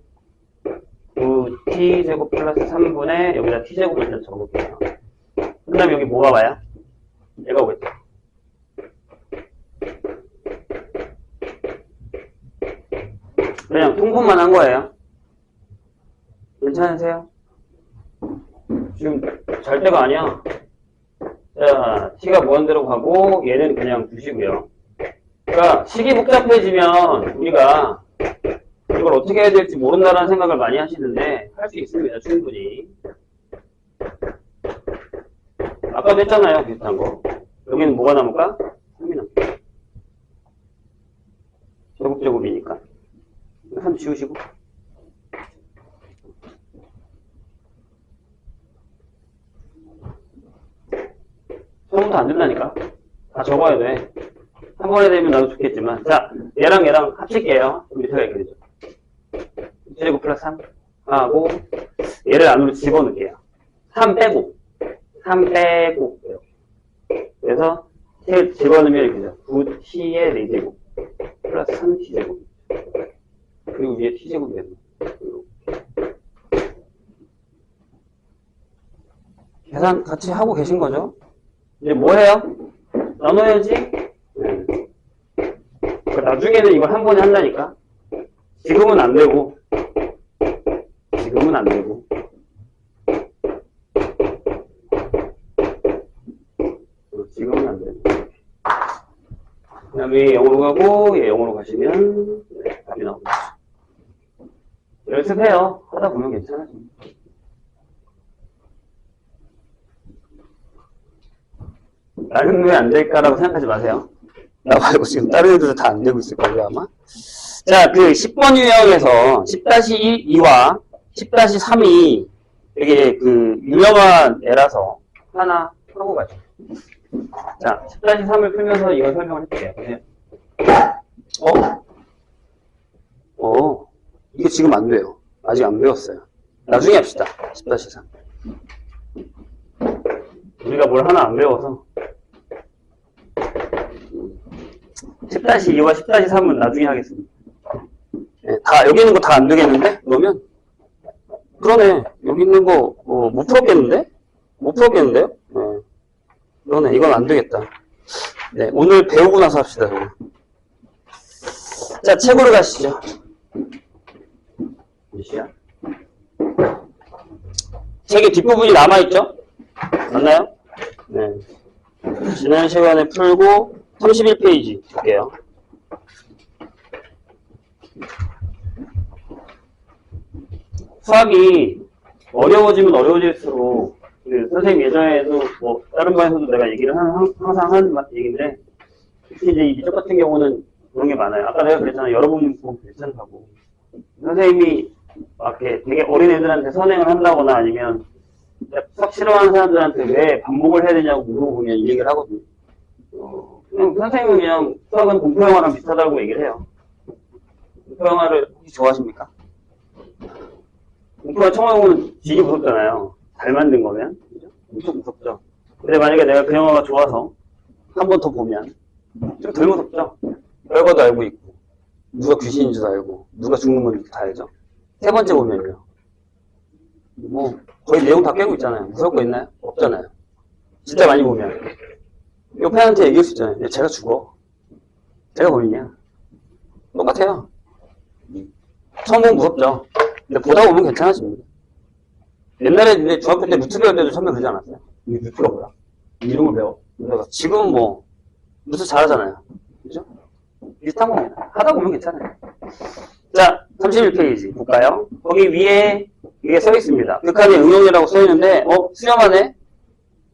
9t제곱 플러스 3분의 여기다 t제곱을 일단 적어볼게요. 그 다음에 여기 뭐가 와요? 얘가 오겠죠. 그냥 통분만 한 거예요. 괜찮으세요? 지금 잘 때가 아니야. 자, t가 무한대로 가고 얘는 그냥 두시고요. 그러니까 식이 복잡해지면 우리가 이걸 어떻게 해야 될지 모른다는 생각을 많이 하시는데 할 수 있습니다. 충분히. 아까도 했잖아요. 비슷한 거. 여기는 뭐가 남을까? 3이 남을까? 제곱제곱이니까 3 지우시고 처음부터 안 된다니까. 다 적어야 돼. 한 번에 되면 나도 좋겠지만. 자, 얘랑 합칠게요. 밑에가 이렇게 되죠. 6제곱 플러스 3 하고 얘를 안으로 집어넣을게요. 3 빼고 그래서 t 집어넣으면 이렇게 되죠. 9t의 4제곱 플러스 3t제곱 그리고 위에 t제곱이 되는 계산 같이 하고 계신 거죠? 이제 뭐 해요? 나눠야지. 나중에는 이걸 한 번에 한다니까. 지금은 안 되고. 지금은 안 되고. 지금은 안 되고. 그 다음에 0으로 가고, 얘 0으로 가시면, 네, 답이 나옵니다. 연습해요. 하다 보면 괜찮아집니다. 나는 왜 안 될까라고 생각하지 마세요. 나 말고 지금 다른 애들도 다 안 되고 있을걸요, 아마. 자, 그 10번 유형에서 10-2와 10-3이 되게 그 유명한 애라서 하나 하고 가죠. 자, 10-3을 풀면서 이걸 설명을 해줄게요. 이게 지금 안 돼요. 아직 안 배웠어요. 나중에 합시다. 10-3. 우리가 뭘 하나 안 배워서 10-2와 10-3은 나중에 하겠습니다. 네, 여기 있는 거 다 안 되겠는데? 그러면? 그러네. 여기 있는 거, 못 풀었겠는데? 못 풀었겠는데요? 네. 그러네. 이건 안 되겠다. 네, 오늘 배우고 나서 합시다, 저거. 자, 책으로 가시죠. 몇 시야? 책의 뒷부분이 남아있죠? 맞나요? 네. 지난 시간에 풀고, 31페이지 볼게요. 수학이 어려워지면 어려워질수록 그 선생님 예전에도 뭐 다른 반에서도 내가 얘기를 항상 하는 얘기인데 특히 이제 이 미적 같은 경우는 그런 게 많아요. 아까 내가 그랬잖아요. 여러분 보면 괜찮다고. 선생님이 막 이렇게 되게 어린 애들한테 선행을 한다거나 아니면 수학 싫어하는 사람들한테 왜 반복을 해야 되냐고 물어보면 이 얘기를 하거든요. 그냥 선생님은 그냥 수학은 공포영화랑 비슷하다고 얘기를 해요. 공포영화를 혹시 좋아하십니까? 공포영화 처음 보면 되게 무섭잖아요. 잘 만든 거면. 그죠? 엄청 무섭죠. 근데 만약에 내가 그 영화가 좋아서 한 번 더 보면 좀 덜 무섭죠? 결과도 알고 있고 누가 귀신인 줄도 알고 누가 죽는 건지 다 알죠? 세 번째 보면요. 뭐 거의 내용 다 깨고 있잖아요. 무서울 거 있나요? 없잖아요. 진짜 많이 보면 옆에 한테 얘기할 수 있잖아요. 제가 죽어. 제가 범인이야. 똑같아요. 처음 보면 무섭죠. 근데 보다 보면 괜찮아집니다. 옛날에 중학교 때 루트 배울 때도 처음에 그러지 않았어요? 이게 루트가 뭐야? 이런 걸 배워. 그래서 지금은 뭐 루트 잘하잖아요. 그죠? 비슷한 겁니다. 하다 보면 괜찮아요. 자, 31페이지 볼까요? 거기 위에 이게 써 있습니다. 극한의 응용이라고 써 있는데 수렴하네?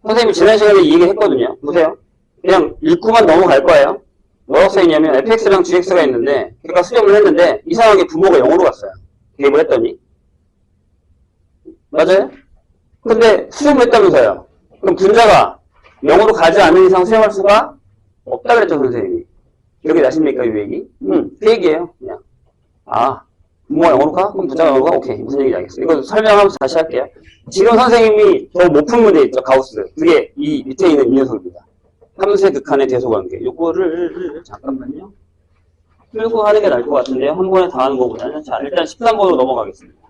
선생님이 지난 시간에 이 얘기 했거든요. 보세요. 그냥 읽고만 넘어갈 거예요. 뭐라고 써 있냐면 fx랑 gx가 있는데 걔가 수렴을 했는데 이상하게 부모가 0으로 갔어요. 대입을 했더니. 맞아요? 근데 수렴을 했다면서요. 그럼 분자가 0으로 가지 않는 이상 수렴할 수가 없다 그랬죠, 선생님이. 기억이 나십니까, 이 얘기? 그 얘기예요, 그냥. 부모가 0으로 가? 그럼 분자가 0으로 가? 오케이. 무슨 얘기인지 알겠어요. 이거 설명하면서 다시 할게요. 지금 선생님이 더 못 푼 문제 있죠, 가우스. 그게 이 밑에 있는 이 녀석입니다. 함수의 극한의 대소관계. 요거를 잠깐만요. 풀고 하는 게 나을 것 같은데요. 한 번에 다 하는 것보다는. 자, 일단 13번으로 넘어가겠습니다.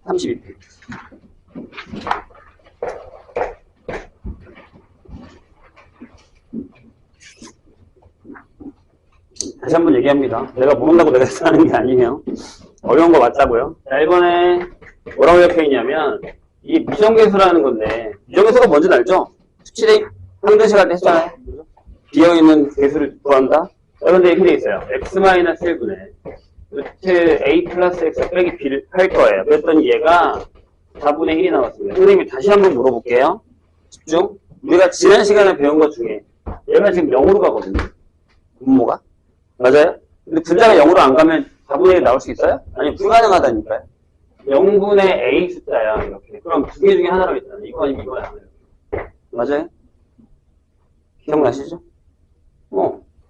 32페이지. 다시 한번 얘기합니다. 내가 모른다고 내가 하는 게 아니에요. 어려운 거 맞다고요. 자, 이번에 뭐라고 적혀 있냐면 이게 미정계수라는 건데 미정계수가 뭔지 알죠? 수치대입 항등식 할 때 했잖아요. 비어있는 개수를 구한다. 자, 근데 이렇게 돼 있어요. x-1분의 루트 a 플러스 x 빼기 b를 할 거예요. 그랬더니 얘가 4분의 1이 나왔습니다. 선생님이 다시 한번 물어볼게요. 집중. 우리가 지난 시간에 배운 것 중에 얘가 지금 0으로 가거든요. 분모가. 맞아요? 근데 분자가 0으로 안 가면 4분의 1 나올 수 있어요? 아니, 불가능하다니까요. 0분의 a 숫자야, 이렇게. 그럼 두 개 중에 하나로 있잖아요. 이거 아니면 이거야. 맞아요? 기억나시죠?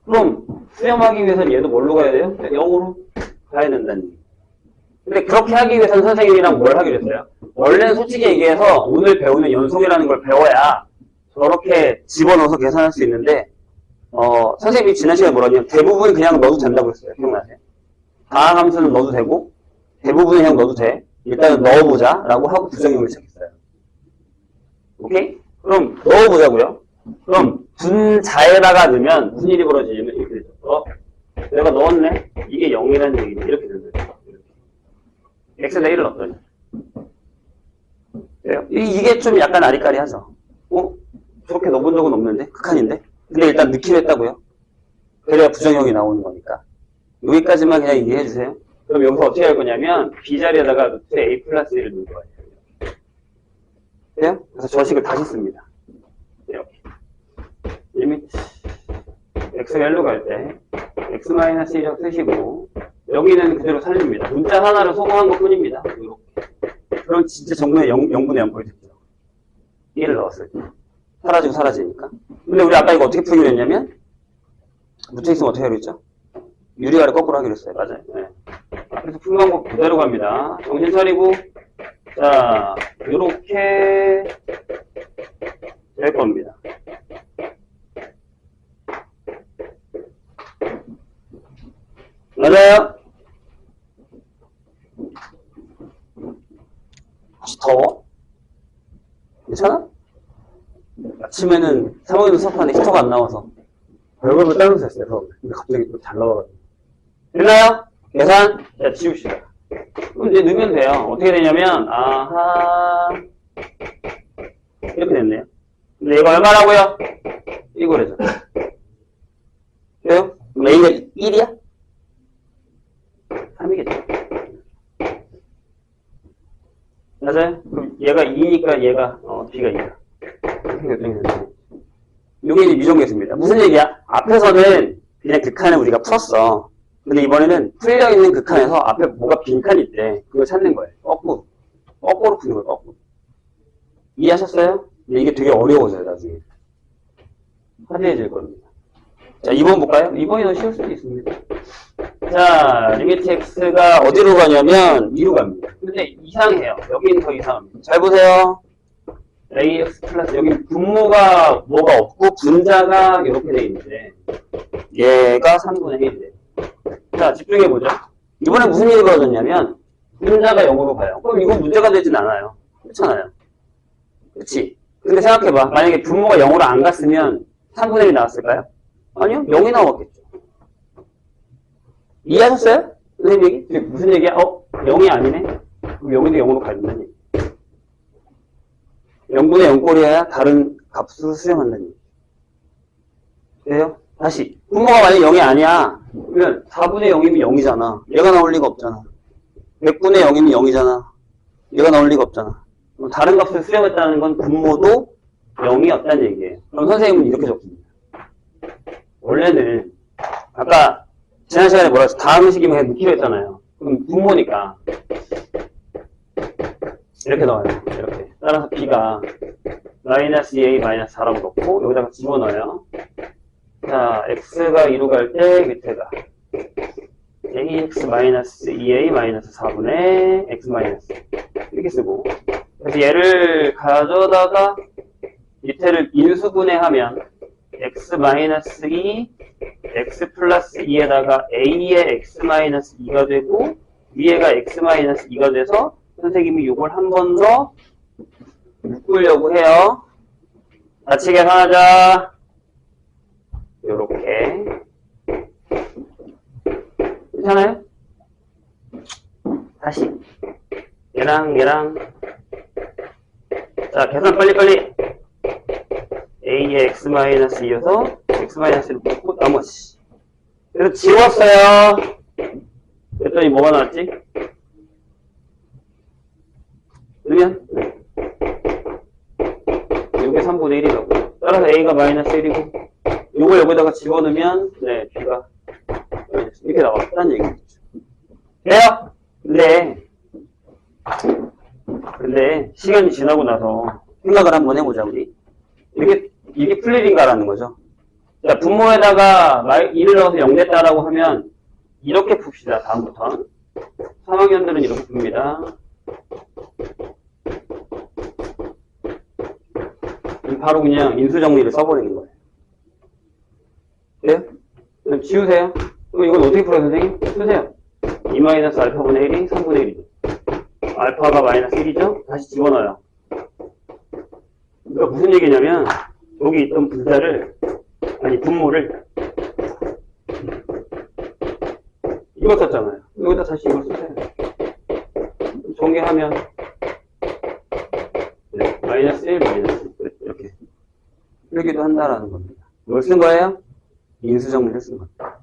그럼 수렴하기 위해서는 얘도 뭘로 가야 돼요? 0으로 가야 된다는 얘기. 근데 그렇게 하기 위해서는 선생님이랑 뭘 하기로 했어요? 원래는 솔직히 얘기해서 오늘 배우는 연속이라는 걸 배워야 저렇게 집어넣어서 계산할 수 있는데 선생님이 지난 시간에 뭐라냐면 대부분 그냥 넣어도 된다고 했어요. 기억나세요? 다항 함수는 넣어도 되고 대부분은 그냥 넣어도 돼. 일단은 넣어보자 라고 하고 부정형을 시작했어요. 오케이? 그럼 넣어보자고요. 그럼 분자에다가 넣으면 무슨 일이 벌어지냐면 이렇게 되죠. 내가 넣었네? 이게 0이라는 얘기지. 이렇게 되는 거죠. x에다 1을 넣었더니. 이게 좀 약간 아리까리하죠. 저렇게 넣어본 적은 없는데? 극한인데? 근데 일단 넣기로 했다고요. 그래야 부정형이 나오는 거니까. 여기까지만 그냥 이해해 주세요. 그럼 여기서 어떻게 할 거냐면 b 자리에다가 루트 a 플러스 1을 넣을 거예요. 돼요? 그래서 저식을 다시 씁니다. 이렇게. 리미트 x가 1로 갈 때 x-1이라고 쓰시고 여기는 그대로 살립니다. 문자 하나를 소거한 것 뿐입니다. 이렇게. 그럼 진짜 정문에 0분의 0 꼴이 됐죠. 1을 넣었을 때. 사라지고 사라지니까. 근데 우리 아까 이거 어떻게 풀기로 했냐면 루트 x는 어떻게 하기로 했죠? 유리아를 거꾸로 하기로 했어요. 맞아요. 네. 그래서 풀 방법 그대로 갑니다. 정신 차리고 자 요렇게 될 겁니다. 맞아요? 혹시 더워? 괜찮아? 아침에는 사모님도 수업하는데 히터가 안 나와서 별걸로 따면서 했어요. 근데 갑자기 또 잘 나와가지고. 됐나요? 계산? 자, 지웁시다. 그럼 이제 넣으면 돼요. 어떻게 되냐면, 아하. 이렇게 됐네요. 근데 이거 얼마라고요? 이거래죠. 그래요? 그럼 A가 1이야? 3이겠죠. 맞아요? 그럼 얘가 2니까 얘가, B가 2야. 이게 이제 유정계수입니다. 무슨 얘기야? 앞에서는 그냥 극한을 우리가 풀었어. 근데 이번에는 풀려있는 극한에서 앞에 뭐가 빈칸이 있대. 그걸 찾는 거예요. 거꾸로. 거꾸로 푸는 거예요. 거꾸로. 이해하셨어요? 근데 이게 되게 어려워져요. 나중에. 화려해질 겁니다. 자, 2번 볼까요? 2번이 더 쉬울 수도 있습니다. 자, 리미트 x가 어디로 가냐면 2로 갑니다. 근데 이상해요. 여기는 더 이상합니다. 잘 보세요. ax 플러스 여기 분모가 뭐가 없고 분자가 이렇게 돼 있는데 얘가 3분의 1이래요. 자, 집중해보죠. 이번에 무슨 일이 벌어졌냐면 분자가 0으로 가요. 그럼 이건 문제가 되진 않아요. 그렇잖아요. 그치? 근데 생각해봐. 만약에 분모가 0으로 안 갔으면 3분의 1이 나왔을까요? 아니요. 0이 나왔겠죠. 이해하셨어요? 선생님 얘기? 무슨 얘기야? 0이 아니네? 그럼 0인데 0으로 가야 된다는 얘기. 0분의 0꼴이어야 다른 값으로 수렴한다는 얘기. 돼요? 다시. 분모가 만약에 0이 아니야. 그러면 4분의 0이면 0이잖아. 얘가 나올 리가 없잖아. 100분의 0이면 0이잖아. 얘가 나올 리가 없잖아. 그럼 다른 값을 수렴했다는 건 분모도 0이었다는 얘기예요. 그럼 선생님은 이렇게 적습니다. 원래는 아까 지난 시간에 뭐라 했어? 다음 식이면 그냥 넣기로 했잖아요. 그럼 분모니까 이렇게 넣어요. 이렇게. 따라서 b가 마이너스 2a 마이너스 4라고 넣고 여기다가 집어넣어요. 자, x가 2로 갈 때 밑에가 ax 마이너스 2a 마이너스 4분의 x 마이너스 이렇게 쓰고 그래서 얘를 가져다가 밑에를 인수분해하면 x 마이너스 2 x 플러스 2에다가 a의 x 마이너스 2가 되고 위에가 x 마이너스 2가 돼서 선생님이 이걸 한 번 더 묶으려고 해요. 같이 계산하자. 요렇게. 괜찮아요? 다시. 얘랑. 자, 계산 빨리빨리. a의 이게 x-2여서 x-1을 붙고 나머지. 그래서 지웠어요. 그랬더니 뭐가 나왔지? 그러면 이게 3분의 1이라고. 따라서 a가 마이너스 1이고 요걸 여기다가 집어넣으면 네, b가 이렇게 나왔다는 얘기죠. 그래요? 근데 시간이 지나고 나서 생각을 한번 해보자 우리. 이게 풀일인가라는 거죠. 자, 분모에다가 1을 넣어서 0 됐다라고 하면 이렇게 풉시다. 다음부터 3학년들은 이렇게 풉니다. 바로 그냥 인수정리를 써버리는 거예요. 네? 그럼 지우세요. 그럼 이건 어떻게 풀어요, 선생님? 쓰세요. 2-알파분의 1이 3분의 1이죠. 알파가 마이너스 1이죠? 다시 집어넣어요. 그러니까 무슨 얘기냐면, 여기 있던 분모를, 이거 썼잖아요. 여기다 다시 이걸 쓰세요. 정리하면, 네, 마이너스 1, 마이너스 1. 이렇게. 이렇게도 한다라는 겁니다. 이걸 쓴 거예요? 인수정리를 쓴 겁니다.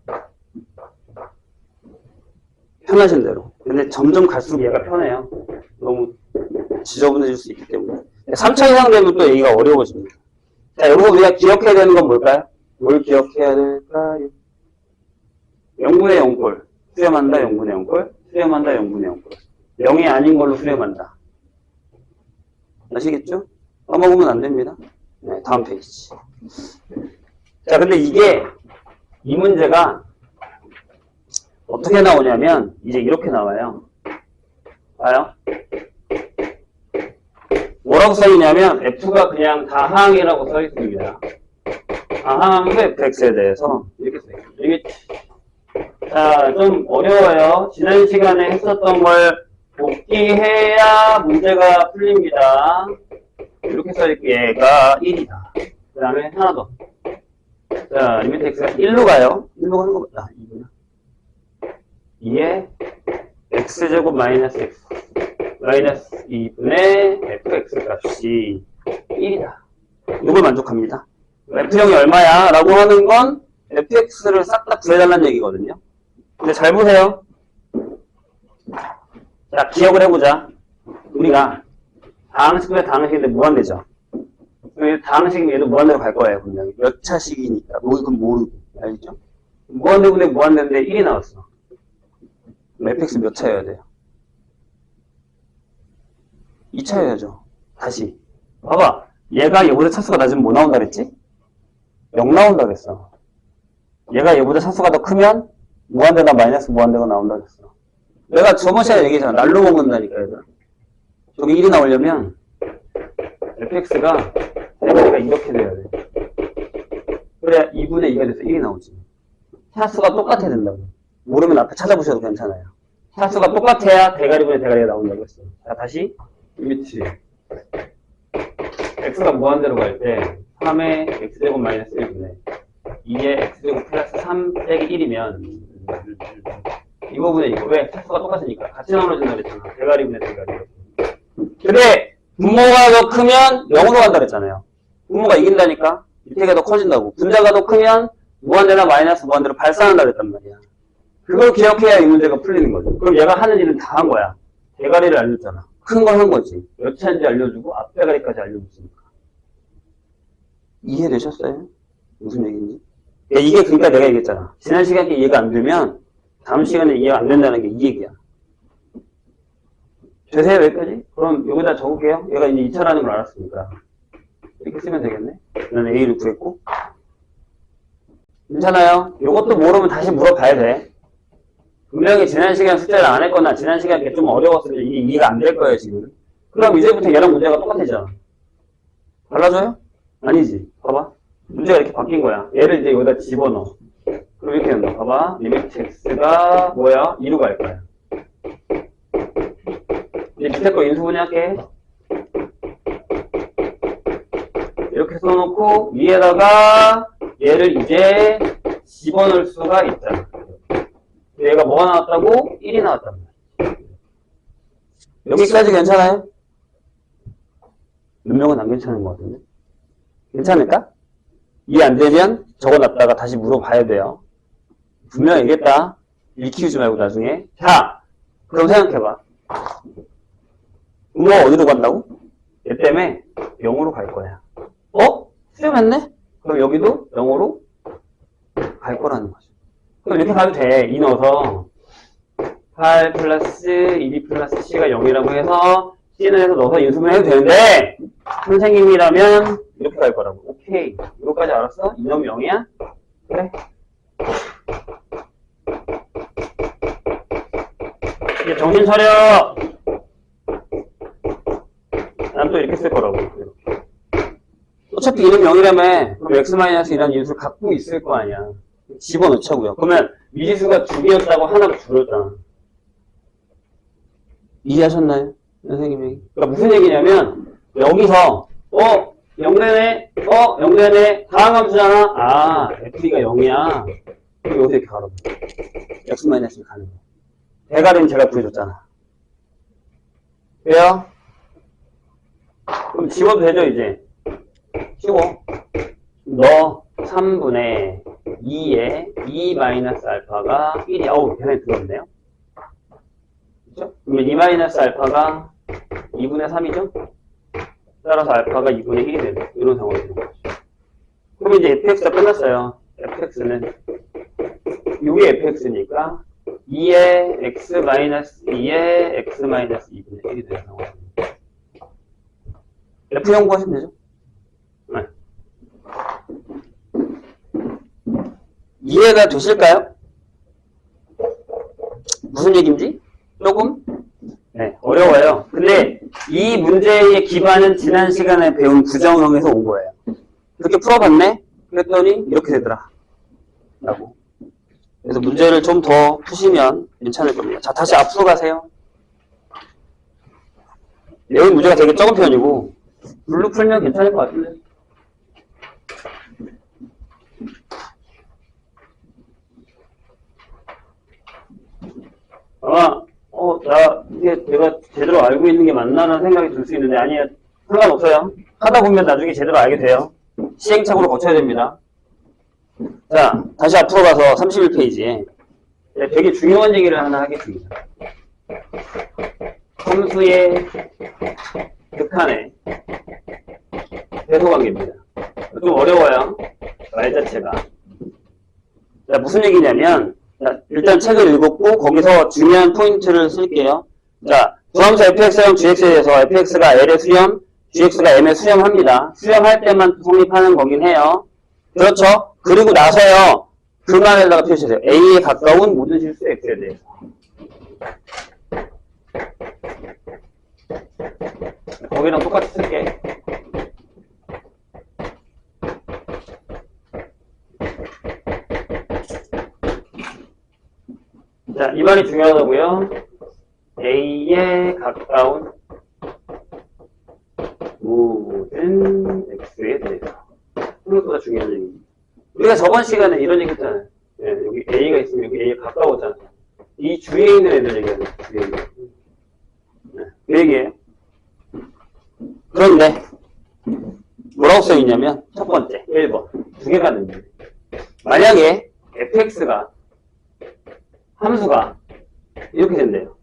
편하신 대로. 근데 점점 갈수록 얘가 편해요. 너무 지저분해질 수 있기 때문에. 3차 이상 되면 또 얘기가 어려워집니다. 자, 여기서 우리가 기억해야 되는 건 뭘까요? 뭘 기억해야 될까요? 0분의 0꼴. 수렴한다, 0분의 0꼴. 수렴한다, 0분의 0꼴. 0이 아닌 걸로 수렴한다. 아시겠죠? 까먹으면 안 됩니다. 네, 다음 페이지. 자, 근데 이 문제가 어떻게 나오냐면, 이제 이렇게 나와요. 봐요. 뭐라고 써있냐면, F가 그냥 다항이라고 써있습니다. 다항하면서 fx에 대해서 이렇게 써있습니다. 이게, 자, 좀 어려워요. 지난 시간에 했었던 걸 복귀해야 문제가 풀립니다. 이렇게 써있고, 얘가 1이다. 그 다음에 하나 더. 자, 리미트 x가 1로 가요. 1로 가는 거 맞다. 2구나. 2에 x제곱 마이너스 x 마이너스 2분의 fx 값이 1이다. 이걸 만족합니다. f형이 얼마야? 라고 하는 건 fx를 싹 다 구해달라는 얘기거든요. 근데 잘 보세요. 자, 기억을 해보자. 우리가 다항식분의 다항식인데 무한대죠. 다항식이면 얘도 무한대로 갈 거예요, 분명히. 몇 차식이니까. 그건 모르고. 알겠죠? 무한대분의 무한대인데 1이 나왔어. fx 몇 차여야 돼요? 2차여야죠. 다시. 봐봐. 얘가 얘보다 차수가 낮으면 뭐 나온다 그랬지? 0 나온다 그랬어. 얘가 얘보다 차수가 더 크면 무한대나 마이너스 무한대가 나온다 그랬어. 내가 저번 시간에 얘기했잖아. 날로 먹는다니까, 얘들. 저기 1이 나오려면 fx가 대가리가 이렇게 돼야 돼. 그래야 2분의 2가 돼서 1이 나오지. 차수가 똑같아야 된다고. 모르면 앞에 찾아보셔도 괜찮아요. 차수가 똑같아야 대가리분의 대가리가 나온다고 했어요. 자, 다시 리미트 x가 무한대로 갈 때 3의 x제곱 마이너스 1분의 2의 x제곱 플러스 3 빼기 1이면 이 부분에 이거 왜? 차수가 똑같으니까 같이 나눠진다 그랬잖아. 대가리분의 대가리. 근데 분모가 더 크면 0으로 간다 그랬잖아요. 분모가 이긴다니까 밑에가 더 커진다고. 분자가 더 크면 무한대나 마이너스 무한대로 발산한다 그랬단 말이야. 그걸 기억해야 이 문제가 풀리는 거죠. 그럼 얘가 하는 일은 다 한 거야. 대가리를 알려줬잖아. 큰 걸 한 거지. 몇 차인지 알려주고 앞대가리까지 알려줬으니까. 이해되셨어요? 무슨 얘기인지? 이게 그러니까 내가 얘기했잖아. 지난 시간에 이해가 안 되면 다음 시간에 이해가 안 된다는 게 이 얘기야. 되세요 여기까지? 그럼 여기다 적을게요. 얘가 이제 2차라는 걸 알았으니까. 이렇게 쓰면 되겠네. 나는 A를 구했고. 괜찮아요? 요것도 모르면 다시 물어봐야 돼. 분명히 지난 시간 숙제를 안 했거나 지난 시간에 좀 어려웠으면 이게 이해가 안 될 거예요, 지금. 그럼 이제부터 얘랑 문제가 똑같아지잖아. 달라져요? 아니지. 봐봐. 문제가 이렇게 바뀐 거야. 얘를 이제 여기다 집어넣어. 그럼 이렇게 된다. 봐봐. 리미트 x가 뭐야? 2로 갈 거야. 이제 밑에 거 인수분해 할게. 이렇게 써놓고 위에다가 얘를 이제 집어넣을 수가 있잖아. 얘가 뭐가 나왔다고? 1이 나왔단 말이야. 여기까지 괜찮아요? 몇 명은 안 괜찮은 것 같은데? 괜찮을까? 이해 안 되면 적어놨다가 다시 물어봐야 돼요. 분명히 얘기했다. 일 키우지 말고 나중에. 자, 그럼 생각해봐. 음모가 어디로 간다고? 얘 때문에 0으로 갈 거야. 수렴했네? 그럼 여기도 0으로 갈 거라는 거죠. 그럼 이렇게 가도 돼. 2 넣어서 8 플러스 2b 플러스 c가 0이라고 해서 c는 해서 넣어서 인수분 해도 되는데 선생님이라면 이렇게 갈 거라고. 오케이. 이거까지 알았어? 2는 0이야? 그래. 이제 정신 차려! 난 또 이렇게 쓸 거라고. 이렇게. 어차피 2는 0이라며 그럼 x-2라는 인수를 갖고 있을 거 아니야. 집어넣자고요. 그러면 미지수가 2개였다고 하나로 줄였잖아. 이해하셨나요? 선생님이. 그러니까 무슨 얘기냐면 여기서 0되네? 0되네? 다음 함수잖아? 아, f2가 0이야. 그럼 여기서 이렇게 가라고. x-를 가는 거. 대가리는 제가 구해줬잖아. 왜요? 그럼 집어도 되죠, 이제? 쉬워. 너 3분의 2에 2 마이너스 알파가 1이, 계산이 들었네요? 그렇죠? 그러면 2 마이너스 알파가 2분의 3이죠? 따라서 알파가 2분의 1이 되는 이런 상황이 되는 거죠. 그럼 이제 fx가 끝났어요. fx는 6의 fx니까 2의 x 마이너스 2의 x 마이너스 2분의 1이 되는 상황입니다. f 연구하시면 되죠? 네. 이해가 되실까요? 무슨 얘기인지? 조금? 네, 어려워요. 근데 이 문제의 기반은 지난 시간에 배운 부정형에서 온 거예요. 이렇게 풀어봤네? 그랬더니 이렇게 되더라. 라고. 그래서 문제를 좀 더 푸시면 괜찮을 겁니다. 자, 다시 앞으로 가세요. 내용 문제가 되게 적은 편이고 물로 풀면 괜찮을 것 같은데. 아마 이게 내가 제대로 알고 있는 게 맞나라는 생각이 들 수 있는데 아니에요. 상관없어요. 하다 보면 나중에 제대로 알게 돼요. 시행착오로 거쳐야 됩니다. 자, 다시 앞으로 가서 31페이지에 되게 중요한 얘기를 하나 하겠습니다. 함수의 극한의 배소관계입니다. 좀 어려워요. 말 자체가. 자, 무슨 얘기냐면 자, 일단 책을 읽었고 거기서 중요한 포인트를 쓸게요. 자, 구함수 fx형 gx에 대해서 fx가 l의 수렴, gx가 m의 수렴합니다. 수렴할 때만 성립하는 거긴 해요. 그렇죠? 그리고 나서요. 그 말에다가 표시해주세요. a에 가까운 모든 실수 x에 대해서. 거기랑 똑같이 쓸게. 자, 이 말이 중요하다고요. a에 가까운 모든 x에 대해서. 생각보다 중요한 얘기입니다. 우리가 저번 시간에 이런 얘기 했잖아요. 예, 여기 a가 있으면 여기 a에 가까웠잖아요. 이 주위에 있는 애들 얘기하는 주위에 있는. 네, 그 얘기예요. 그런데 뭐라고 써있냐면 첫 번째 1번 두 개가 됩니다. 만약에 fx가 함수가 이렇게 된대요.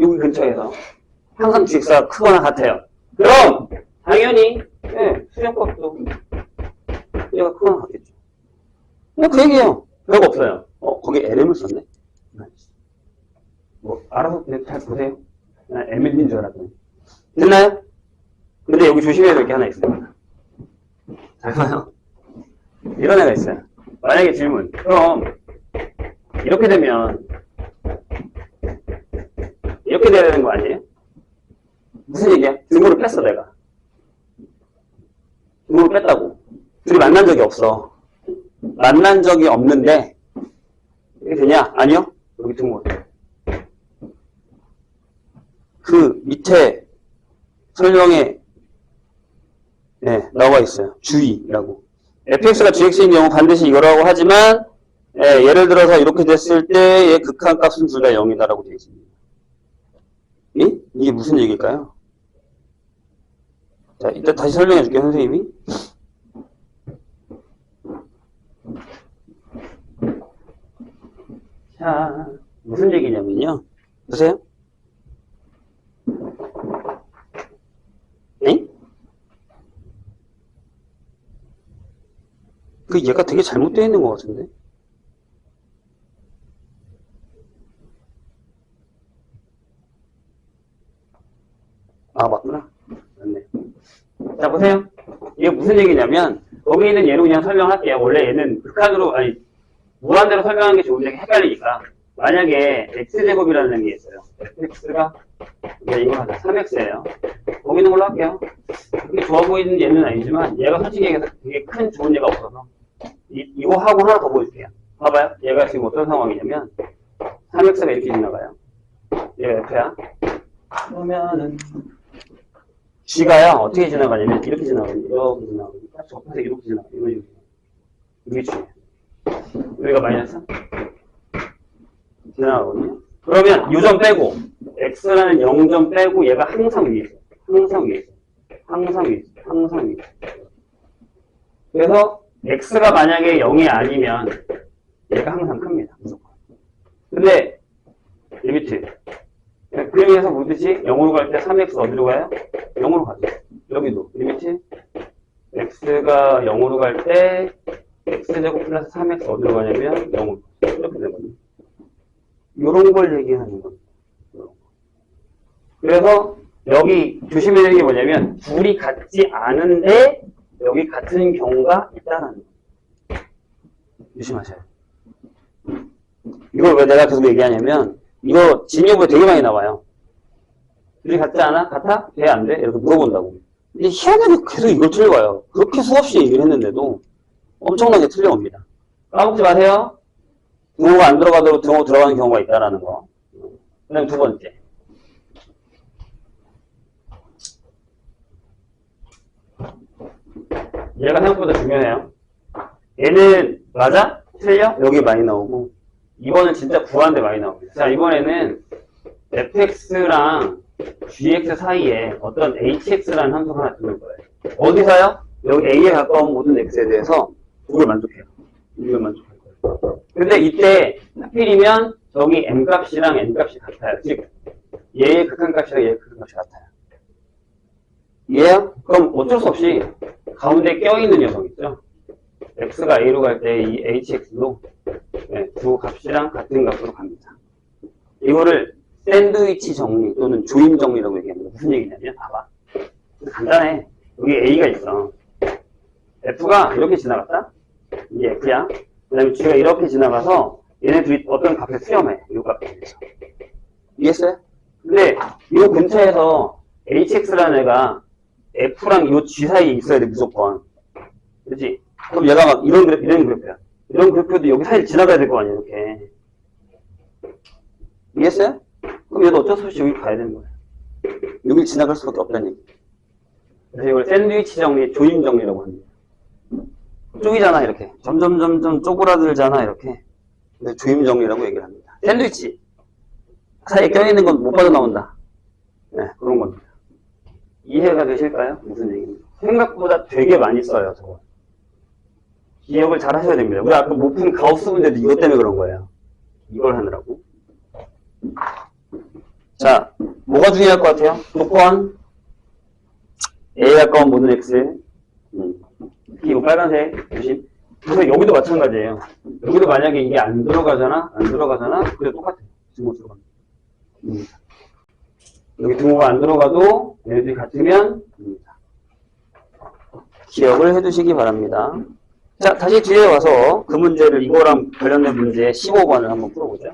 여기 근처에서 항상 gx가 크거나 같아요. 그럼 당연히 수렴값도 얘가 크거나 같겠죠. 그냥 그 얘기예요. 별거 없어요. 거기 LM을 썼네? 뭐 알아서 그냥 잘 보세요. 난 ML인 줄 알았더니. 됐나요? 근데 여기 조심해야 될 게 하나 있어요. 잘 봐요. 이런 애가 있어요. 만약에 질문. 그럼 이렇게 되면 이렇게 돼야 되는 거 아니에요? 무슨 얘기야? 등호를 뺐어 내가. 등호를 뺐다고. 둘이 만난 적이 없어. 만난 적이 없는데 이렇게 되냐? 아니요. 여기 등호. 그 밑에 설명에 나와 있어요. 주의라고. fx가 gx인 경우 반드시 이거라고 하지만 예를 들어서 이렇게 됐을 때의 극한값은 둘 다 0이다라고 되어 있습니다. 이게 무슨 얘기일까요? 자, 이따 다시 설명해 줄게요, 선생님이. 자, 무슨 얘기냐면요. 보세요. 엥? 그 얘가 되게 잘못되어 있는 것 같은데? 아, 맞구나. 맞네. 자, 보세요. 이게 무슨 얘기냐면, 거기 있는 얘로 그냥 설명할게요. 원래 얘는 극한으로, 아니, 무한대로 설명하는 게 좋은데 헷갈리니까. 만약에 x제곱이라는 게 있어요. x가, 이거 하자. 3x예요. 거기 있는 걸로 할게요. 그렇게 좋아 보이는 얘는 아니지만, 얘가 솔직히 얘기해서 되게 큰 좋은 얘가 없어서, 이거 하고 하나 더 보여줄게요. 봐봐요. 얘가 지금 어떤 상황이냐면, 3x가 이렇게 지나가요. 얘가 f야. 그러면은, g가요, 어떻게 지나가냐면, 이렇게 지나가거든요. 이렇게 지나가거든요. 접해서 이렇게 지나가요. 이런 식으로. 이게 g예요. 여기가 마이너스 지나가거든요. 그러면 요 점 빼고, x라는 0점 빼고, 얘가 항상 위에 있어요. 항상 위에 있어요. 항상 위에 있어요. 항상 위에 있어요. 그래서, x가 만약에 0이 아니면, 얘가 항상 큽니다. 무조건. 근데, 리미트. 그림에서 보듯이 0으로 갈 때 3x 어디로 가요? 0으로 가죠. 여기도 리미트 x가 0으로 갈 때 x제곱 플러스 3x 어디로 가냐면 0으로 이렇게 되거든요. 이런 걸 얘기하는 겁니다. 그래서 여기 조심해야 되는 게 뭐냐면 둘이 같지 않은데 여기 같은 경우가 있다는 거. 조심하셔요. 이걸 왜 내가 계속 얘기하냐면 이거 진입에 되게 많이 나와요. 둘이 같지 않아? 같아? 돼? 안 돼? 이렇게 물어본다고. 근데 희한하게 계속 이걸 틀려와요. 그렇게 수없이 얘기를 했는데도 엄청나게 틀려옵니다. 까먹지 마세요. 등호가 안 들어가도 등호 들어가는 경우가 있다라는 거. 그 다음 두 번째. 얘가 생각보다 중요해요. 얘는 맞아? 틀려? 여기 많이 나오고. 이번은 진짜 구하는데 많이 나옵니다. 자, 이번에는 fx랑 gx 사이에 어떤 hx라는 함수가 하나 들어올 거예요. 어디서요? 여기 a에 가까운 모든 x에 대해서 이걸 만족해요. 이걸 만족할 거예요. 근데 이때 하필이면 저기 m값이랑 n값이 같아요. 즉, 얘의 극한값이랑 얘의 극한값이 같아요. 이해요? 그럼 어쩔 수 없이 가운데 껴있는 녀석 있죠? x가 a로 갈 때 이 hx도 두 값이랑 같은 값으로 갑니다. 이거를 샌드위치 정리 또는 조임 정리라고 얘기합니다. 무슨 얘기냐면 봐봐. 간단해. 여기 a가 있어. f가 이렇게 지나갔다. 이게 f야. 그 다음에 g가 이렇게 지나가서 얘네 둘이 어떤 값에 수렴해. 이 값에 대해서. 이해했어요? 근데 이 근처에서 hx라는 애가 f랑 이 g 사이에 있어야 돼 무조건. 그렇지? 그럼 얘가 막 이런 그래프야. 이런 그래프도 여기 사이를 지나가야 될 거 아니야, 이렇게. 이해했어요? 그럼 얘도 어쩔 수 없이 여기 가야 되는 거예요. 여길 지나갈 수밖에 없다는 얘기. 그래서 이걸 샌드위치 정리, 조임 정리라고 합니다. 쪼이잖아, 이렇게. 점점 쪼그라들잖아, 이렇게. 근데 조임 정리라고 얘기를 합니다. 샌드위치. 사이에 껴있는 건 못 빠져나온다. 네, 그런 겁니다. 이해가 되실까요? 무슨 얘기인지. 생각보다 되게 많이 써요, 저거. 기억을 잘 하셔야 됩니다. 우리 아까 못 푼 가우스 문제도 이것 때문에 그런 거예요. 이걸 하느라고. 자, 뭐가 중요할 것 같아요? 조건. A에 가까운 모든 X. 특히 이거 빨간색. 조심. 그래서 여기도 마찬가지예요. 여기도 만약에 이게 안 들어가잖아? 그래 똑같아요. 등호 들어갑니다. 여기 등호가 안 들어가도 얘네들이 같으면 됩니다. 기억을 해두시기 바랍니다. 자, 다시 뒤에 와서 그 문제를 이거랑 관련된 문제 15번을 한번 풀어보죠.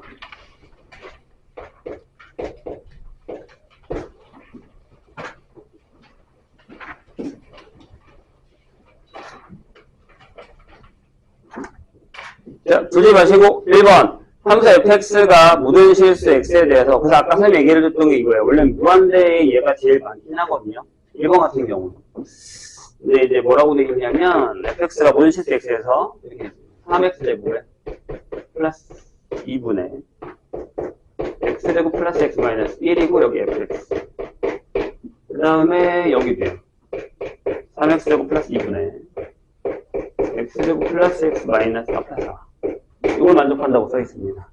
자, 두지 마시고 1번 함수 fx가 모든 실수 x에 대해서 그래서 아까 선생님 얘기를 해줬던 게 이거예요. 원래 무한대에 얘가 제일 많긴 하거든요. 1번 같은 경우는. 근데 이제 뭐라고 되어있냐면 fx가 모든 실수 x에서 이렇게 3x제곱에 플러스 2분의 x제곱 플러스 x 마이너스 1이고 여기 fx 그 다음에 여기도요. 3x제곱 플러스 2분의 x제곱 플러스 x 마이너스 4 플러스 4 이걸 만족한다고 써있습니다.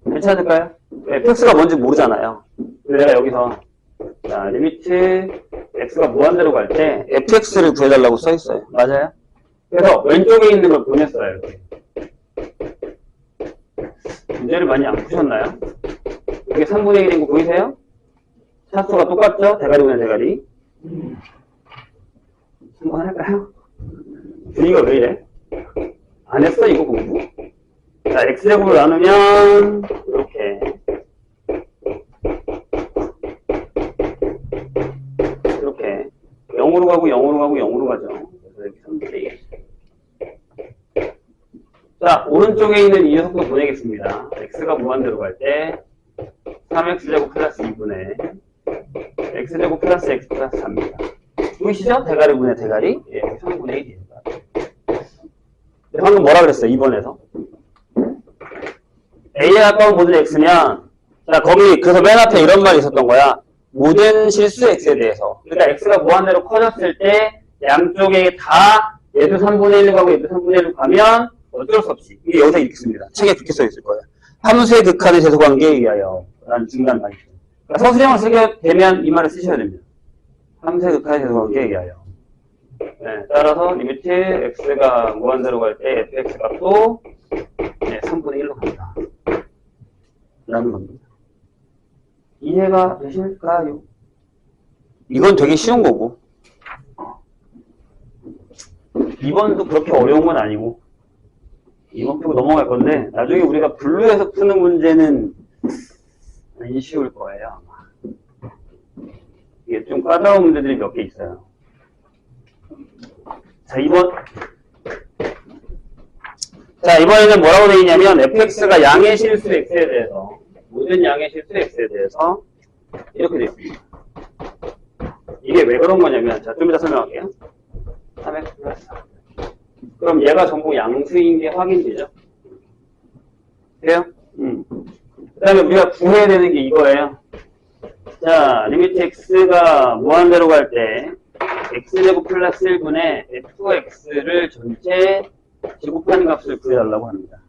괜찮을까요? fx가 뭔지 모르잖아요. 근데 내가 여기서 자, 리미트 x가 무한대로 갈 때 fx를 구해달라고 써있어요. 맞아요? 그래서 왼쪽에 있는 걸 보냈어요. 이렇게. 문제를 많이 안 푸셨나요? 이게 3분의 1인 거 보이세요? 차수가 똑같죠? 대가리분의 대가리. 한번 할까요? 분위기가 왜 이래? 안 했어 이거 공부? 자, x제곱을 나누면 이렇게 이렇게 0으로 가고 0으로 가고 0으로 가죠. 그래서 이렇게 3분의 1. 자, 오른쪽에 있는 이 녀석도 보내겠습니다. x가 무한대로 갈 때 3x제곱 플러스 2분의 x제곱 플러스 x 플러스 3입니다. 보이시죠? 대가리분의 대가리. 예, 3분의 1입니다. 방금 뭐라 그랬어요? 2번에서. A에 가까운 모든 x면, 자, 거기, 그래서 맨 앞에 이런 말이 있었던 거야. 모든 실수 x에 대해서. 그러니까 x가 무한대로 커졌을 때, 양쪽에 다 얘도 3분의 1로 가고 얘도 3분의 1로 가면 어쩔 수 없이. 이게 여기서 이렇게 씁니다. 책에 그렇게 써 있을 거예요. 함수의 극한의 제소관계에 의하여. 라는 중간 말이죠. 그러니까 서술형을 쓰게 되면 이 말을 쓰셔야 됩니다. 함수의 극한의 제소관계에 의하여. 네, 따라서 리미트 x가 무한대로 갈 때 fx 값도 네, 3분의 1로 갑니다. 라는 겁니다. 이해가 되실까요? 이건 되게 쉬운 거고 2번도 그렇게 어려운 건 아니고 2번 빼고 넘어갈 건데 나중에 우리가 분류해서 푸는 문제는 안 쉬울 거예요 아마. 이게 좀 까다로운 문제들이 몇 개 있어요. 자, 2번. 자, 이번에는 뭐라고 되어 있냐면, fx가 양의 실수 x에 대해서, 모든 양의 실수 x에 대해서, 이렇게 되어 있습니다. 이게 왜 그런 거냐면, 자, 좀 이따 설명할게요. 3x 플러스 4. 그럼 얘가 전부 양수인 게 확인되죠? 그래요? 그 다음에 우리가 구해야 되는 게 이거예요. 자, 리미트 x가 무한대로 갈 때, x제곱 플러스 1분의 fx를 전체 제곱하는 값을 구해달라고 합니다.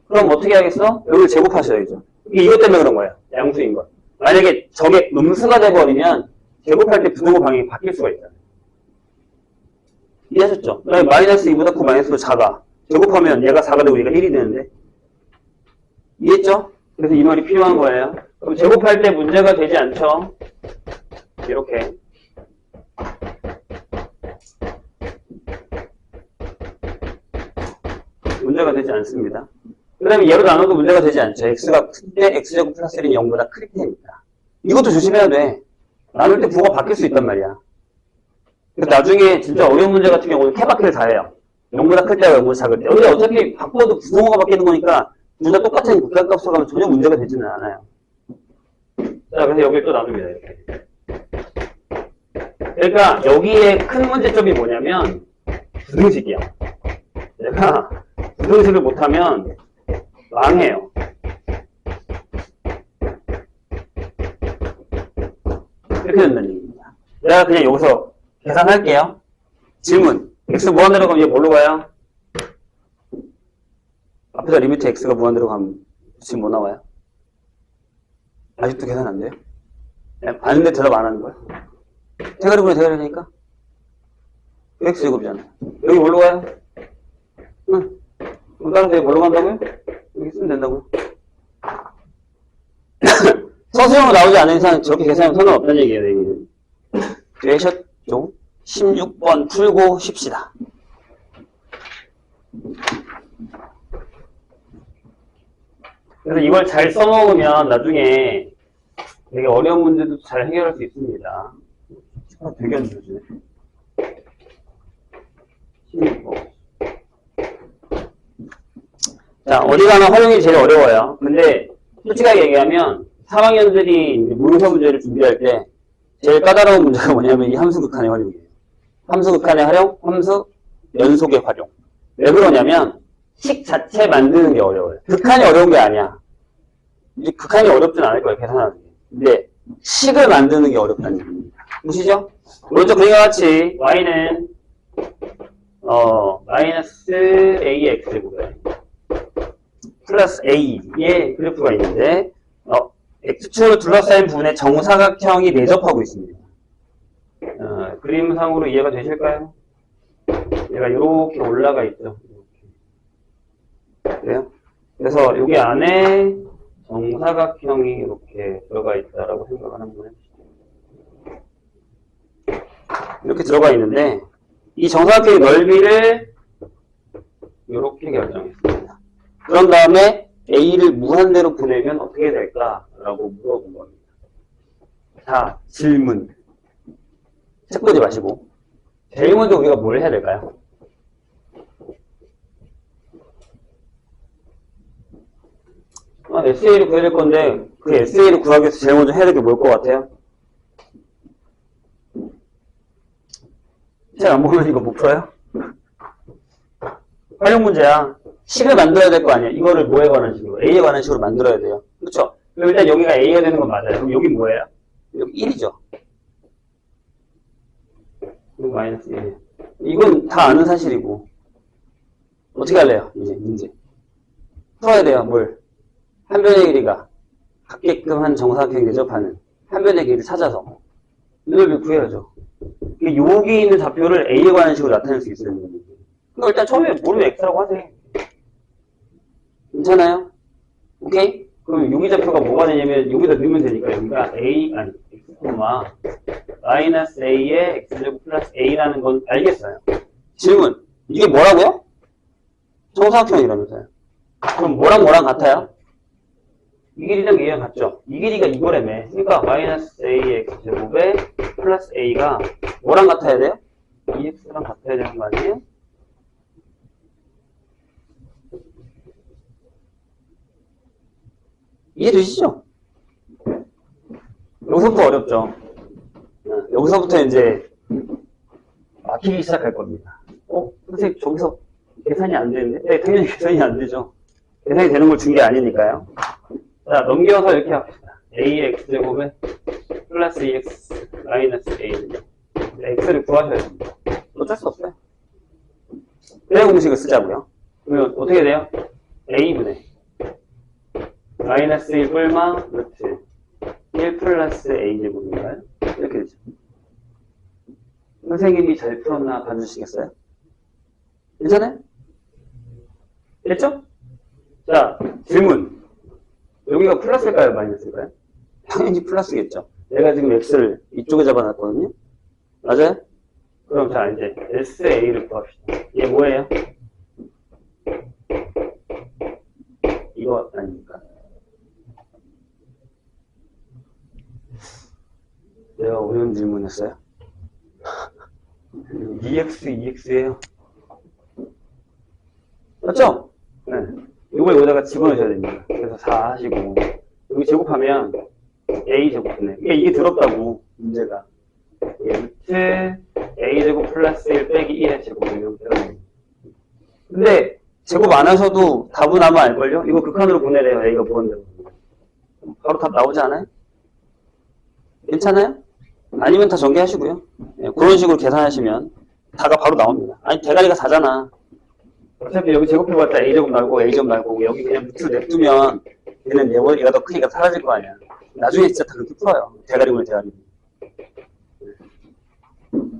그럼 어떻게 하겠어? 여기를 제곱하셔야죠. 이것 때문에 그런 거예요. 양수인 것. 만약에 저게 음수가 돼버리면 제곱할 때 부등호 방향이 바뀔 수가 있잖아요. 이해하셨죠? 그다음에 마이너스 2보다 9 마이너스가 작아. 제곱하면 얘가 4가 되고 얘가 1이 되는데. 이해했죠? 그래서 이 말이 필요한 거예요. 그럼 제곱할 때 문제가 되지 않죠? 이렇게. 문제가 되지 않습니다. 그 다음에 얘로 나눠도 문제가 되지 않죠. x가 큰데 x제곱 플러스 1이 0보다 클 때입니다. 이것도 조심해야 돼. 나눌 때 부호가 바뀔 수 있단 말이야. 그러니까 나중에 진짜 어려운 문제 같은 경우는 케바퀴를 다 해요. 0보다 클 때와 0보다 작을 때. 근데 어차피 바꿔도 부호가 바뀌는 거니까 둘 다 똑같은 극한값으로 가면 전혀 문제가 되지는 않아요. 자, 그래서 여기를 또 나눕니다. 이렇게. 그러니까 여기에 큰 문제점이 뭐냐면 부등식이야. 내가 부등식을 못하면 망해요. 이렇게 된다는 얘기입니다. 내가 그냥 여기서 계산할게요. 질문. x 무한대로 가면 얘 뭘로 가요? 앞에서 리미트 x가 무한대로 가면 지금 뭐 나와요? 아직도 계산 안 돼요? 아는데 대답 안 하는 거야? 대가리분의 대가리니까? x제곱이잖아요. 여기 뭘로 가요? 응. 그럼 다른 데 뭘로 간다고요? 여기 쓰면 된다고요? 서술형으로 나오지 않는 이상 저렇게 계산하면 상관없다는 얘기예요. 여기는. 되셨죠? 16번 풀고 쉽시다. 그래서 이걸 잘 써먹으면 나중에 되게 어려운 문제도 잘 해결할 수 있습니다. 되게 안 좋으시네. 16번. 자, 어디 가나 활용이 제일 어려워요. 근데 솔직하게 얘기하면 3학년들이 문서 문제를 준비할 때 제일 까다로운 문제가 뭐냐면 이 함수 극한의 활용이에요. 함수 극한의 활용, 함수 연속의 활용. 왜 그러냐면 식 자체 만드는 게 어려워요. 극한이 어려운 게 아니야. 이제 극한이 어렵진 않을 거예요, 계산하는 게. 근데 식을 만드는 게 어렵다는 얘기입니다. 보시죠? 오른쪽 그림과 같이 y는 마이너스 ax 제곱에 플러스 A의 그래프가 있는데, X축을 둘러싸인 부분에 정사각형이 내접하고 있습니다. 그림상으로 이해가 되실까요? 얘가 이렇게 올라가 있죠. 이렇게. 그래요? 그래서 여기 안에 정사각형이 이렇게 들어가 있다라고 생각을 한번 해보시죠. 이렇게 들어가 있는데, 이 정사각형의 넓이를 이렇게 결정했습니다. 그런 다음에 A를 무한대로 보내면 어떻게 될까라고 물어본 겁니다. 자, 질문. 책 보지 마시고. 제일 먼저 우리가 뭘 해야 될까요? SA를 구해야 될 건데, 그 SA를 구하기 위해서 제일 먼저 해야 될 게 뭘 것 같아요? 책 안 보면 이거 못 풀어요? 활용 문제야. 식을 만들어야 될 거 아니에요. 이거를 뭐에 관한 식으로? A에 관한 식으로 만들어야 돼요. 그렇죠? 그럼 일단 여기가 A가 되는 건 맞아요. 그럼 여기 뭐예요? 여기 1이죠. 이거 마이너스 1이에요. 이건 다 아는 사실이고. 어떻게 할래요? 이제 문제. 풀어야 돼요. 뭘? 한 변의 길이가 같게끔 한 정사각형에 내접하는 한 변의 길이를 찾아서 이걸 구해야죠. 여기 있는 좌표를 A에 관한 식으로 나타낼 수 있어야 됩니다. 그럼 일단 처음에 모르면 X라고 하세요. 괜찮아요? 오케이? 그럼 여기 좌표가 뭐가 되냐면 여기다 넣으면 되니까 여기가 A, 아니 X, 마이너스 A에 X제곱 플러스 A라는 건 알겠어요. 질문. 이게 뭐라고요? 정사각형이라면서요. 그럼 뭐랑 같아요? 이 길이랑 얘랑 같죠? 이 길이가 이거라며. 그러니까 마이너스 A의 X제곱에 플러스 A가 뭐랑 같아야 돼요? 2X랑 같아야 되는 거 아니에요? 이해되시죠? 여기서부터 어렵죠? 여기서부터 이제 막히기 시작할 겁니다. 선생님 저기서 계산이 안 되는데? 네, 당연히 계산이 안 되죠. 계산이 되는 걸 준 게 아니니까요. 자, 넘겨서 이렇게 합시다. A의 X제곱에 플러스 2X 마이너스 A는요. X를 구하셔야 됩니다. 어쩔 수 없어요. 그래 공식을 쓰자고요. 그러면 어떻게 돼요? A분의 마이너스 1 뿔마 루트 1 플러스 A제곱인가요? 이렇게 되죠. 선생님이 잘 풀었나 봐주시겠어요? 괜찮아요? 됐죠? 자, 질문. 여기가 플러스일까요? 마이너스일까요? 당연히 플러스겠죠. 내가 지금 X를 이쪽에 잡아놨거든요? 맞아요? 그럼 자, 이제 SA를 구합시다. 얘 뭐예요? 이거 아닙니까? 내가 어려운 질문 했어요? 2X예요. 맞죠? 네. 이걸 여기다가 집어넣으셔야 됩니다. 그래서 4 하시고, 여기 제곱하면 A제곱이네. 이게 더럽다고, 문제가. 루트 A제곱 플러스 1 빼기 1의 제곱이에요. 근데, 제곱 안 하셔도 답은 아마 알걸요? 이거 극한으로 보내래요. A가 무한대로. 바로 답 나오지 않아요? 괜찮아요? 아니면 다 전개하시고요. 네, 그런 식으로 계산하시면 다가 바로 나옵니다. 아니, 대가리가 4잖아. 어차피 여기 제곱해봤자 A제곱 나오고 A제곱 나오고 여기 그냥 밑으로 냅두면 얘는 내 머리가 더 크니까 사라질 거 아니야. 나중에 진짜 다 그렇게 풀어요. 대가리군요, 대가리.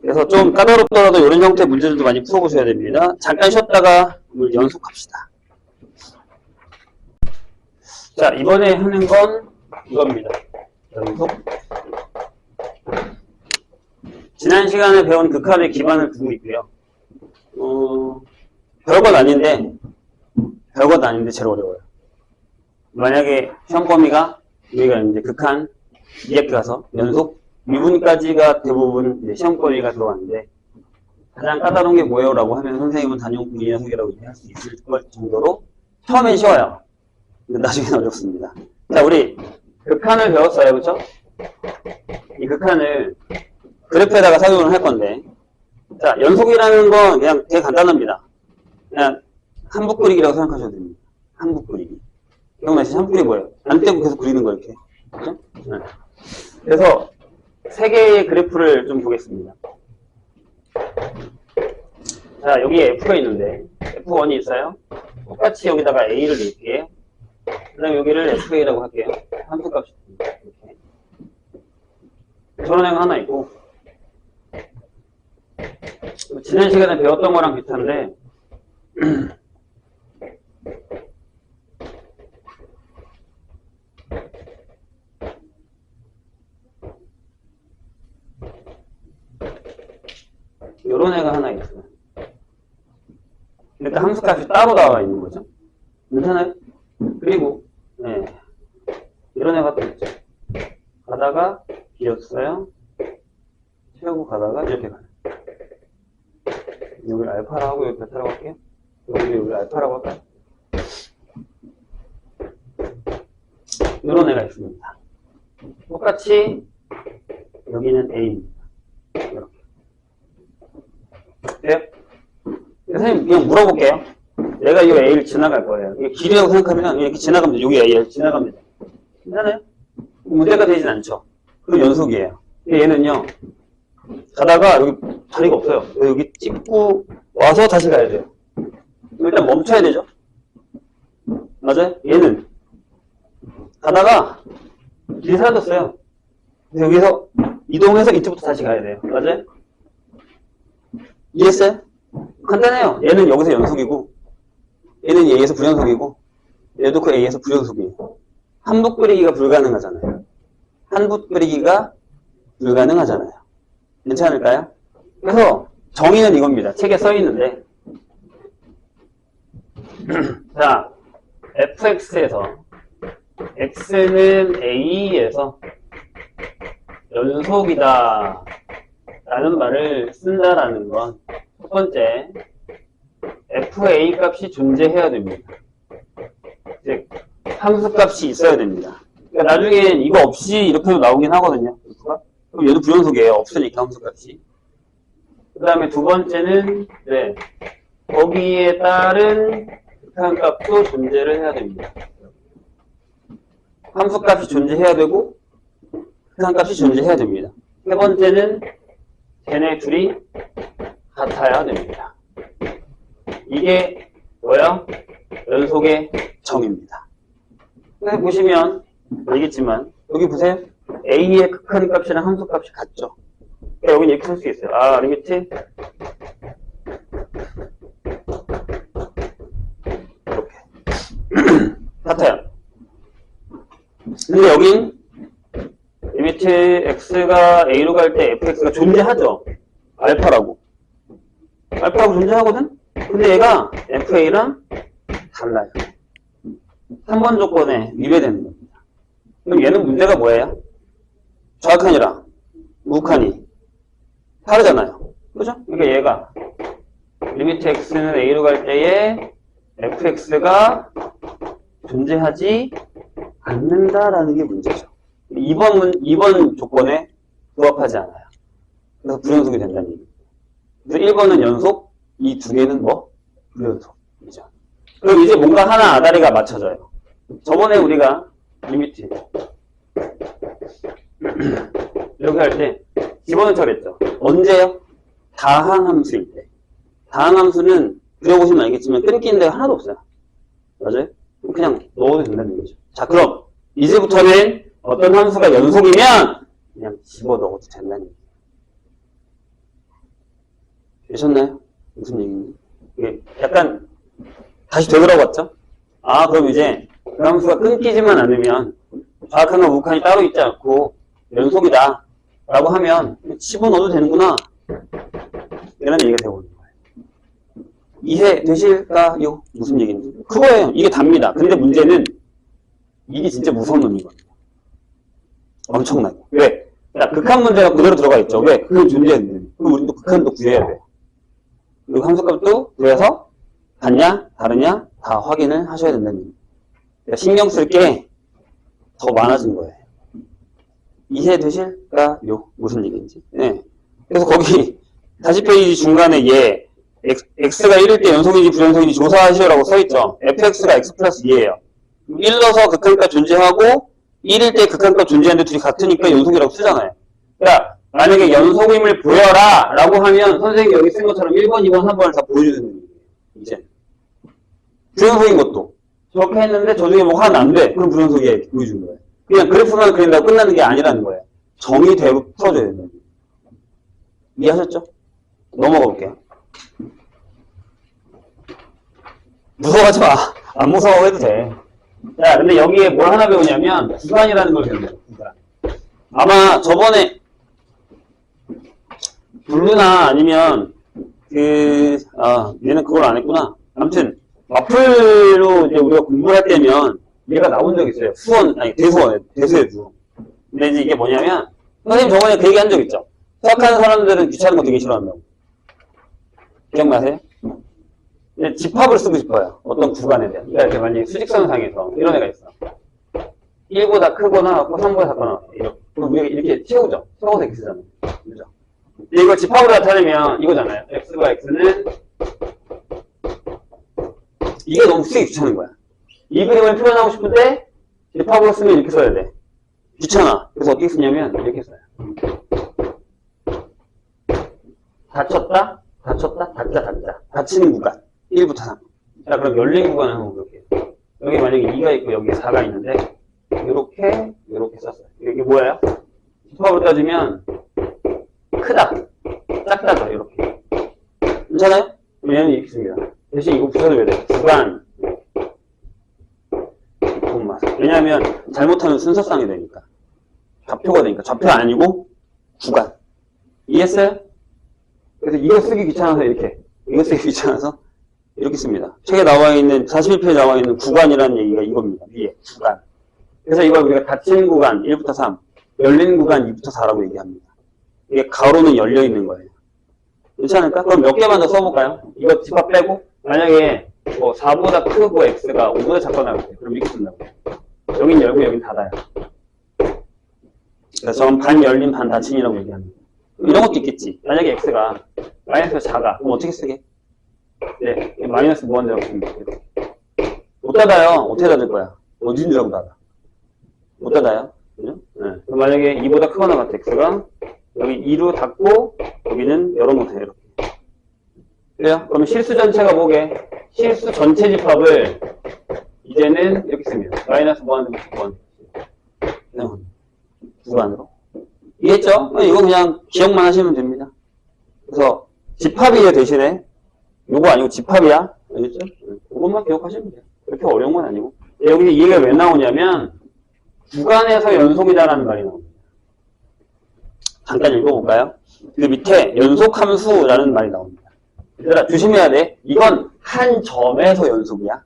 그래서 좀 까다롭더라도 이런 형태의 문제들도 많이 풀어보셔야 됩니다. 잠깐 쉬었다가 오늘 연속합시다. 자, 이번에 하는 건 이겁니다. 연속. 지난 시간에 배운 극한의 기반을 두고 있고요. 별것 아닌데 제일 어려워요. 만약에 시험 범위가 우리가 이제 극한 2학기 가서 연속 미분까지가 대부분 이제 시험 범위가 들어왔는데 가장 까다로운 게 뭐예요? 라고 하면 선생님은 단용품 이 녀석이라고 이해할 수 있을 정도로 처음엔 쉬워요. 근데 나중에는 어렵습니다. 자, 우리 극한을 배웠어요. 그렇죠? 이 극한을 그래프에다가 사용을 할 건데, 자, 연속이라는 건 그냥 되게 간단합니다. 그냥 한북 그리기라고 생각하셔도 됩니다. 한북 그리기. 기억나시죠? 한북 그리기 뭐예요? 안 떼고 계속 그리는 거 이렇게. 그죠? 네. 그래서 세 개의 그래프를 좀 보겠습니다. 자, 여기에 F가 있는데 F1이 있어요. 똑같이 여기다가 A를 넣을게요. 그 다음에 여기를 FA라고 할게요. 함수값이 이렇게. 저런 애가 하나 있고, 지난 시간에 배웠던 거랑 비슷한데, 요런 애가 하나 있어요. 일단 함수값이 따로 나와 있는 거죠. 괜찮아요? 그리고 네. 이런 애가 또 있죠. 가다가 비었어요. 채우고 가다가 이렇게 가요. 여기 알파라고 하고 여기 베타라고 할게요. 여기 알파라고 할까요? 이런 애가 있습니다. 똑같이 여기는 A입니다. 이렇게. 네? 선생님 그냥 물어볼게요. 내가 이 A를 지나갈 거예요. 이게 길이라고 생각하면 이렇게 지나가면 돼. 여기 A를 지나가면 돼. 괜찮아요? 문제가 되진 않죠. 그리고 연속이에요. 얘는요. 가다가 여기 자리가 없어요. 여기 찍고 와서 다시 가야 돼요. 일단 멈춰야 되죠. 맞아요? 얘는 가다가 길이 사라졌어요. 여기서 이동해서 이쪽부터 다시 가야 돼요. 맞아요? 이해했어요? 간단해요. 얘는 여기서 연속이고 얘는 A에서 불연속이고 얘도 그 A에서 불연속이에요. 한붓 그리기가 불가능하잖아요. 한붓 그리기가 불가능하잖아요. 괜찮을까요? 그래서 정의는 이겁니다. 책에 써 있는데 자, fx에서 x는 A에서 연속이다 라는 말을 쓴다라는 건 첫 번째 fa 값이 존재해야 됩니다. 즉 함수값이 있어야 됩니다. 그러니까 나중엔 이거 없이 이렇게도 나오긴 하거든요. 그럼 얘도 불연속이에요. 없으니까 함수값이. 그 다음에 두 번째는 네, 거기에 따른 극한 값도 존재를 해야 됩니다. 함수값이 존재해야 되고 극한 값이 존재해야 됩니다. 세 번째는 걔네 둘이 같아야 됩니다. 이게 뭐야? 연속의 정입니다. 보시면 알겠지만 여기 보세요. A의 극한 값이랑 함수 값이 같죠. 그러니까 여기는 이렇게 쓸 수 있어요. 아, 리미트 이렇게 같아요. 근데 여긴 리미트 x가 a로 갈 때 fx가 존재하죠. 알파라고 존재하거든? 근데 얘가 fa랑 달라요. 3번 조건에 위배되는 겁니다. 그럼 얘는 문제가 뭐예요? 좌극한이랑 우극한이 다르잖아요. 그죠? 그러니까 얘가 리미트 x는 a로 갈 때에 fx가 존재하지 않는다라는 게 문제죠. 2번 조건에 부합하지 않아요. 그래서 불연속이 된다는 얘기입니다. 그래서 1번은 연속, 이 두 개는 뭐? 불연속이죠. 그럼 이제 뭔가 하나 아다리가 맞춰져요. 저번에 우리가 리미트 이렇게 할 때 집어넣자 그랬죠. 언제요? 다항함수일 때. 다항함수는 그려보시면 알겠지만 끊기는 데가 하나도 없어요. 맞아요? 그냥 넣어도 된다는 얘기죠. 자, 그럼 이제부터는 어떤 함수가 연속이면 그냥 집어넣어도 된다는 얘기예요. 되셨나요? 무슨 얘기인지? 이게 약간 다시 되돌아봤죠? 아, 그럼 이제 그 함수가 끊기지만 않으면 좌극한과 우극한이 따로 있지 않고 연속이다 라고 하면 집어넣어도 되는구나 이런 얘기가 되고 있는 거예요. 이해되실까요? 무슨 얘기인지? 그거예요. 이게 답니다. 근데 문제는 이게 진짜 무서운 놈이거든요. 엄청나게. 왜? 자, 극한 문제가 그대로 들어가 있죠. 왜? 그건 존재했는데. 그럼 우리도 극한도 구해야 돼요. 그리고 함수값도 구해서 같냐, 다르냐 다 확인을 하셔야 된다는 얘기예요. 그러니까 신경 쓸 게 더 많아진 거예요. 이해되실까요? 무슨 얘기인지. 네. 그래서 거기 다시 페이지 중간에 얘 x가 1일 때 연속인지 불연속인지 조사하시오라고 써있죠. fx가 x 플러스 2예요. 1넣어서 극한값 존재하고 1일 때 극한값 존재하는데 둘이 같으니까 연속이라고 쓰잖아요. 그러니까 만약에 연속임을 보여라 라고 하면 선생님이 여기 쓴 것처럼 1번, 2번, 3번을 다 보여주는 거예요. 이제 불연속인 것도 저렇게 했는데 저 중에 뭐가 하나 안 돼. 그럼 불연속이 보여준 거예요. 그냥 그래프만 그린다고 끝나는 게 아니라는 거예요. 정의되고 풀어줘야 된다. 이해하셨죠? 넘어가 볼게요. 무서워하지 마. 안 무서워해도 돼. 자, 근데 여기에 뭘 하나 배우냐면 구간이라는 걸 배워요. 구간. 아마 저번에 블루나 아니면 얘는 그걸 안 했구나. 아무튼 마플로 이제 우리가 공부를 할 때면 얘가 나온 적 있어요. 대수의 수. 근데 이제 이게 뭐냐면 선생님 저번에 그 얘기 한 적 있죠. 수학하는 사람들은 귀찮은 거 되게 싫어한다고. 기억나세요? 집합을 쓰고 싶어요. 어떤 구간에 대한. 그러니까 이렇게 만약에 수직선상에서 이런 애가 있어. 1보다 크거나 3보다 작거나 이렇게. 그럼 우리가 이렇게 채우죠. 채워서 이렇게 쓰잖아요. 그죠? 근데 이걸 집합으로 나타내면 이거잖아요. x과 x는 이게 너무 쓰기 귀찮은 거야. 이 그림을 표현하고 싶은데 집합으로 쓰면 이렇게 써야 돼. 귀찮아. 그래서 어떻게 쓰냐면 이렇게 써요. 닫혔다, 닫자. 닫히는 구간. 1부터 3. 자, 그럼 열린 구간을 한번 볼게요. 여기 만약에 2가 있고 여기 4가 있는데 이렇게 썼어요. 이게 뭐예요? 집합으로 따지면 크다, 작다죠. 이렇게. 괜찮아요? 얘는 이렇게 씁니다. 대신 이거 붙여줘야 돼. 구간. 왜냐하면 잘못하면 순서상이 되니까. 좌표가 되니까. 좌표 아니고 구간. 이해했어요? 그래서 이거 쓰기 귀찮아서 이거 쓰기 귀찮아서 이렇게 씁니다. 책에 나와 있는 41페이지에 나와 있는 구간이라는 얘기가 이겁니다. 위에 구간. 그래서 이걸 우리가 닫힌 구간 1부터 3, 열린 구간 2부터 4라고 얘기합니다. 이게 가로는 열려 있는 거예요. 괜찮을까? 그럼 몇 개만 더 써볼까요? 이거 집합 빼고 만약에 뭐 4보다 크고 x가 5보다 작거나 그래. 그럼 이렇게 쓴다고. 여긴 열고 여긴 닫아요. 그래서 저건 반 열린 반 닫힌이라고 얘기합니다. 이런 것도 있겠지. 만약에 x가 마이너스가 작아. 그럼 어떻게 쓰게? 네, 마이너스 무한대라고 씁니다. 못 닫아요. 어떻게 닫을 거야? 어딘 줄 알고 닫아? 못 닫아요. 그죠? 네. 그럼 만약에 2보다 크거나 같아. x가 여기 2로 닫고 여기는 열어놓으세요. 이렇게. 그래요? 그러면 실수 전체가 뭐게? 실수 전체 집합을 이제는 이렇게 씁니다. 마이너스 무한대 구간으로. 이해했죠? 이거 그냥 기억만 하시면 됩니다. 그래서 집합이에요 대신에. 요거 아니고 집합이야. 알겠죠? 그것만 기억하시면 돼요. 그렇게 어려운 건 아니고. 여기 이 얘기가 왜 나오냐면 구간에서 연속이다라는 말이 나옵니다. 잠깐 읽어볼까요? 그 밑에 연속함수라는 말이 나옵니다. 얘들아 조심해야 돼. 이건 한 점에서 연속이야.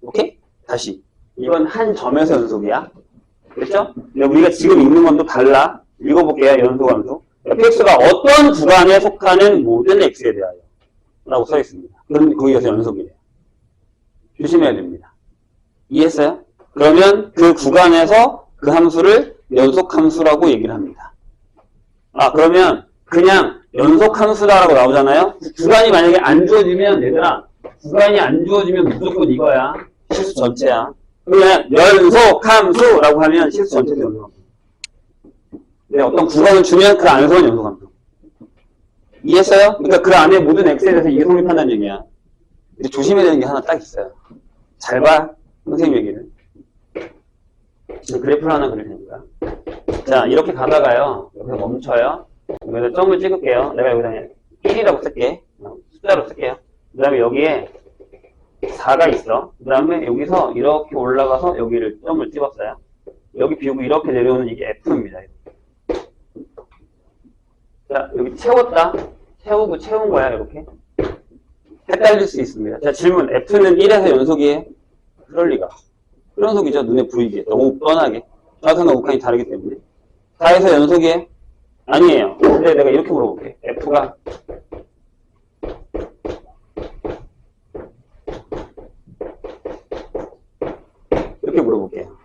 오케이? 다시. 이건 한 점에서 연속이야. 그렇죠? 근데 우리가 지금 읽는 건 또 달라. 읽어볼게요. 연속함수. fx가 어떤 구간에 속하는 모든 x에 대하여 라고 써 있습니다. 그럼 거기에서 연속이래요. 조심해야 됩니다. 이해했어요? 그러면 그 구간에서 그 함수를 연속함수라고 얘기를 합니다. 그러면 그냥 연속함수다라고 나오잖아요? 구간이 만약에 안 주어지면 얘들아 구간이 안 주어지면 무조건 이거야. 실수 전체야. 그냥 연속함수라고 하면 실수 전체도 연속함수. 네, 어떤 구간을 주면 그 안에서는 연속함수. 이해했어요? 그러니까 그 안에 모든 x에 대해서 이게 성립한다는 얘기야. 근데 조심해야 되는 게 하나 딱 있어요. 잘 봐. 선생님 얘기를. 그래프를 하나 그릴 테니까. 자, 이렇게 가다가요. 여기서 멈춰요. 여기서 점을 찍을게요. 내가 여기다 1이라고 쓸게. 숫자로 쓸게요. 그 다음에 여기에 4가 있어. 그 다음에 여기서 이렇게 올라가서 여기를 점을 찍었어요. 여기 비우고 이렇게 내려오는 이게 F입니다. 자, 여기 채웠다. 채우고 채운 거야, 이렇게. 헷갈릴 수 있습니다. 자, 질문. F는 1에서 연속이에요? 그럴 리가. 연속이죠. 눈에 보이게. 너무 뻔하게. 정확한 오칸이 다르기 때문에. 4에서 연속이에요? 아니에요. 근데 내가 이렇게 물어볼게. F가 이렇게 물어볼게요.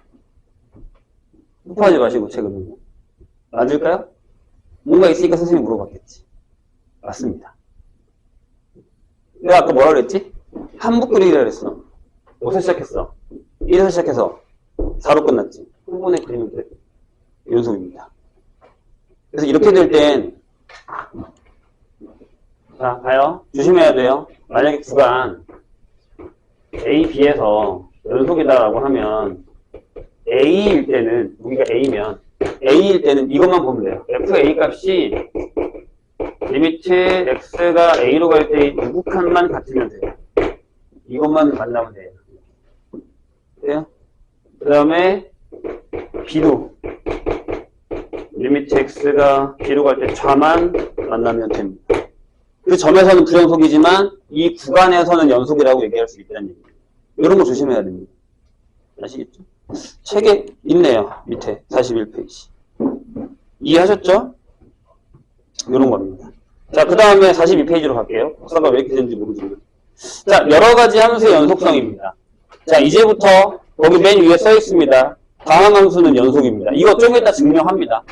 후파하지 마시고 책은. 맞을까요? 뭔가 있으니까 선생님이 물어봤겠지. 맞습니다. 내가 아까 뭐라 그랬지? 한북 그리기라 그랬어. 어디서 시작했어? 1에서 시작해서 4로 끝났지. 한 번에 그리면 돼. 연속입니다. 그래서 이렇게 될 땐, 자, 봐요. 조심해야 돼요. 만약에 구간 A, B에서 연속이다라고 하면 A일 때는, 여기가 A면 A일 때는 이것만 보면 돼요. FA 값이 리미트 X가 A로 갈 때 누구 칸만 같으면 돼요. 이것만 만나면 돼요. 돼요? 그 다음에 B도 리미트 X가 B로 갈 때 좌만 만나면 됩니다. 그 점에서는 불연속이지만 이 구간에서는 연속이라고 얘기할 수 있다는 얘기예요. 이런 거 조심해야 됩니다. 아시겠죠? 책에 있네요. 밑에 41페이지. 이해하셨죠? 이런 겁니다. 자, 그 다음에 42페이지로 갈게요. 박사가 왜 이렇게 되는지 모르지만. 자, 여러 가지 함수의 연속성입니다. 자, 이제부터 거기 맨 위에 써 있습니다. 다항 함수는 연속입니다. 이거 좀 이따 증명합니다.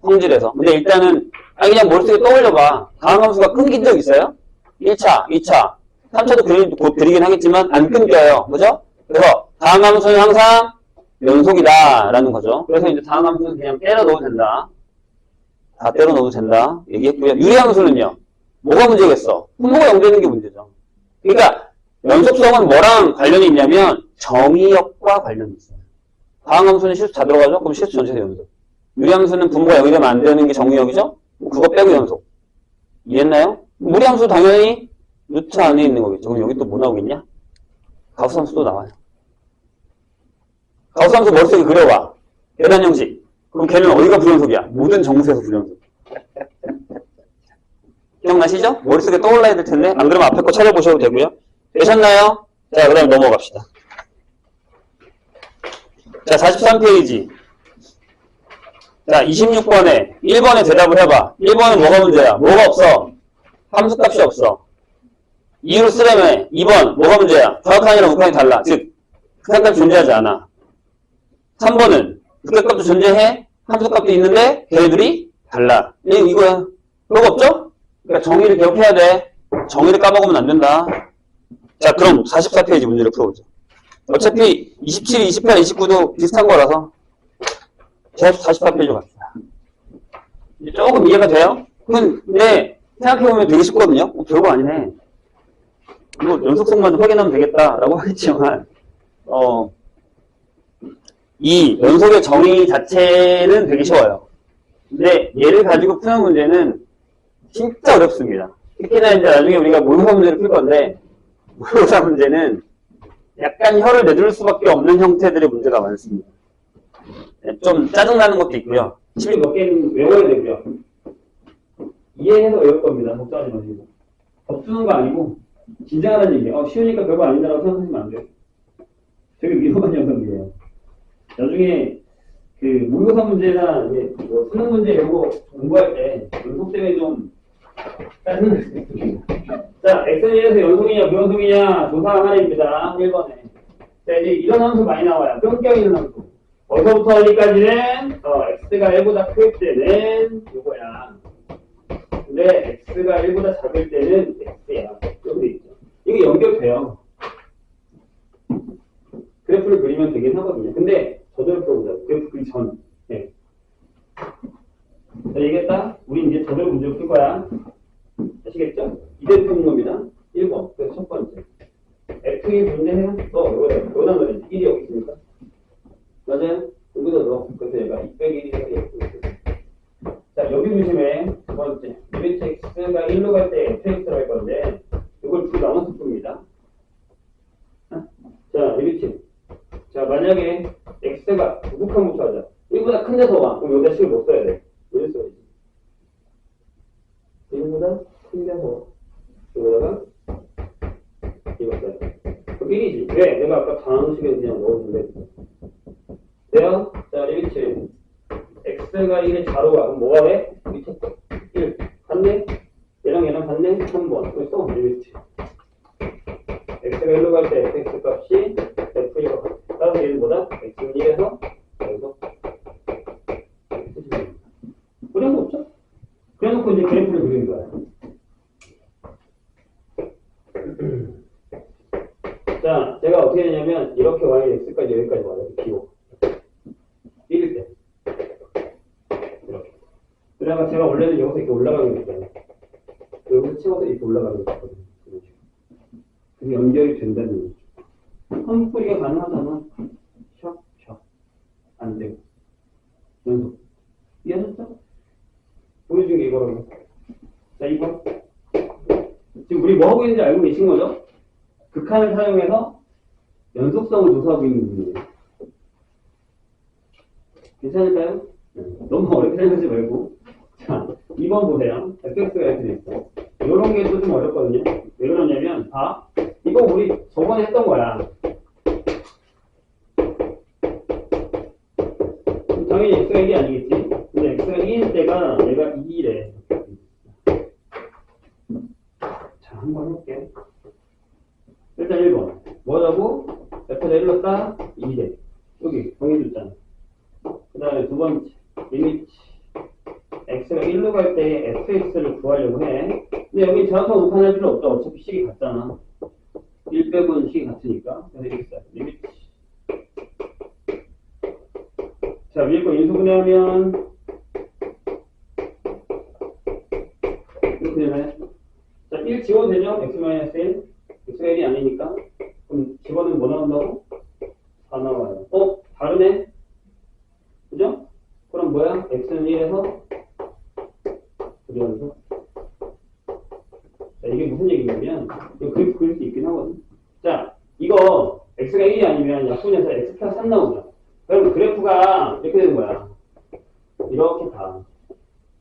성질에서. 근데 일단은 그냥 머릿속에 떠올려봐. 다항 함수가 끊긴 적 있어요? 1차, 2차, 3차도 곧 그리긴 하겠지만 안 끊겨요. 그죠? 그래서 다항 함수는 항상 연속이다 라는 거죠. 그래서 이제 다항 함수는 그냥 때려 넣어도 된다. 다 때려 넣어도 된다 얘기했고요. 유리함수는요. 뭐가 문제겠어? 분모가 0되는 게 문제죠. 그러니까 연속성은 뭐랑 관련이 있냐면 정의역과 관련이 있어요. 다항함수는 실수 다 들어가죠? 그럼 실수 전체가 연속. 유리함수는 분모가 0이 되면 안 되는 게 정의역이죠? 그거 빼고 연속. 이해했나요? 무리함수 당연히 루트 안에 있는 거겠죠. 그럼 여기 또 뭐 나오겠냐? 가우스함수도 나와요. 가우스함수 머릿속에 그려봐. 계산 형식. 그럼 걔는 어디가 불연속이야? 모든 정수에서 불연속. 기억나시죠? 머릿속에 떠올라야 될 텐데 안 그러면 앞에 거 찾아보셔도 되고요. 되셨나요? 자, 그 다음에 넘어갑시다. 자, 43페이지. 자, 26번에 1번에 대답을 해봐. 1번은 뭐가 문제야? 뭐가 없어? 함수값이 없어. 이유를 쓰려면 2번 뭐가 문제야? 좌극한이랑 우극한이 달라. 즉 극한값이 존재하지 않아. 3번은 극한값도 존재해. 함수값도 있는데 걔네들이 달라. 이거야. 그런 거 없죠? 그러니까 정의를 기억해야 돼. 정의를 까먹으면 안 된다. 자, 그럼 44페이지 문제를 풀어보죠. 어차피 27, 28, 29도 비슷한 거라서 계속 44페이지로 갑시다. 조금 이해가 돼요? 근데 생각해보면 되게 쉽거든요? 별거 아니네. 이거 연속성만 확인하면 되겠다라고 하겠지만 이 연속의 정의 자체는 되게 쉬워요. 근데 얘를 가지고 푸는 문제는 진짜 어렵습니다. 특히나 이제 나중에 우리가 모의고사 문제를 풀 건데 모의고사 문제는 약간 혀를 내둘 수밖에 없는 형태들의 문제가 많습니다. 좀 짜증나는 것도 있고요. 실이 몇 개는 외워야 되고요. 이해해서 외울 겁니다. 걱정하지 마시고. 덮주는 거 아니고 긴장하는 얘기예요. 쉬우니까 별거 아니다라고 생각하시면 안 돼요. 되게 위험한 녀석이에요. 나중에 그 모의고사 문제나 이제 뭐 수능 문제 이런 거 공부할 때 연속 때문에 좀 짜증날 수 있습니다. 자, X에서 연속이냐 무연속이냐 조사 하나입니다. 1번에. 자, 이제 이런 함수 많이 나와요. 뿅뿅 있는 함수. 어디서부터 어디까지는 X가 1보다 클 때는 요거야. 근데 X가 1보다 작을 때는 X야. 이렇게 돼 있죠. 이게 연결돼요. 그래프를 그리면 되긴 하거든요. 근데 저대로 풀어보자. 그래프 그리기 전. 네. 자, 얘기했다. 우리 이제 저대로 문제를 풀 거야. 아시겠죠? 이대로 푸는 겁니다. 1번. 그래서 첫 번째. F2 분해해. 여기다 넣어야지. 1이 여기 있으니까. 맞아요? 여기다 넣어. 그래서 얘가 201이니까 1. 자, 여기 보시면 두 번째. 리미트 X가 1로 갈 때 FX로 할 건데, 이걸 둘 나눠서 풉니다. 자, 리미트. 자, 만약에 X가 부극한부터 하자. 1보다 큰 데서 와. 그럼 여기다 식을 못 써야 돼. 왜 써야지? 1보다 큰 데서 여기다가 이거 써야 돼. 그럼 1이지. 왜? 내가 아까 방식에 그냥 넣어준대. 돼요? 자, 리미트. X가 1의 자로 가. 그럼 뭐가 돼? 밑에 1. 같네? 얘랑 같네? 3번. 그래서 리미트. X가 1로 갈 때 fx 값이 F1과 같아. 따라서 얘는 뭐다? X는 1에서 여기서 그런 거 없죠? 그래놓고 이제 그래프를 그리는 거야. 자, 제가 어떻게 했냐면 이렇게 y x까지 여기까지 와요. 기호 1일 때 이렇게. 그러다가 제가 원래는 여기서 이렇게 올라가는 거 있잖아요. 여기서 채워서 이렇게 올라가는 거 있거든요. 그게 연결이 된다는 거죠. 한국풀이가 가능하잖아. 샵, 샵. 안 되고. 연속. 이해하셨죠? 보여준 게 이거라고. 자, 이거. 지금 우리 뭐 하고 있는지 알고 계신 거죠? 극한을 사용해서 연속성을 조사하고 있는 부분이에요. 괜찮을까요? 너무 어렵게 생각하지 말고. 자, 2번 보세요. fx가 이렇게 돼 있어. 이런 게 또 좀 어렵거든요. 왜 그러냐면, 봐. 이거 우리 저번에 했던 거야. 당연히 x가 1이 아니겠지. 근데 x가 1일 때가 얘가 2래. 자, 한번 해볼게. 일단 1번. 뭐라고? f가 1로 따 2래. 여기 정해줬잖아. 그 다음에 두 번째. 리미트. x가 1로 갈 때 fx를 구하려고 해. 근데 여기 정확한 우판할 필요 없죠. 어차피 식이 같잖아. 1 빼고는 식이 같으니까. 그래서 이렇게 써요. 리미트. 자, 위에 거 인수분해하면 이렇게 되나요? 자, 1 지워도 되죠? x-1. x가 1이 아니니까. 그럼 집어넣으면 뭐 나온다고? 4 나와요. 다르네? 그죠? 그럼 뭐야? x는 1에서 그리면서 자, 이게 무슨 얘기냐면 이거 그래프 그릴 수 있긴 하거든. 자, 이거 x가 1이 아니면 약분해서 x 플러스 3 나오죠. 그럼 그래프가 이렇게 되는 거야. 이렇게 가.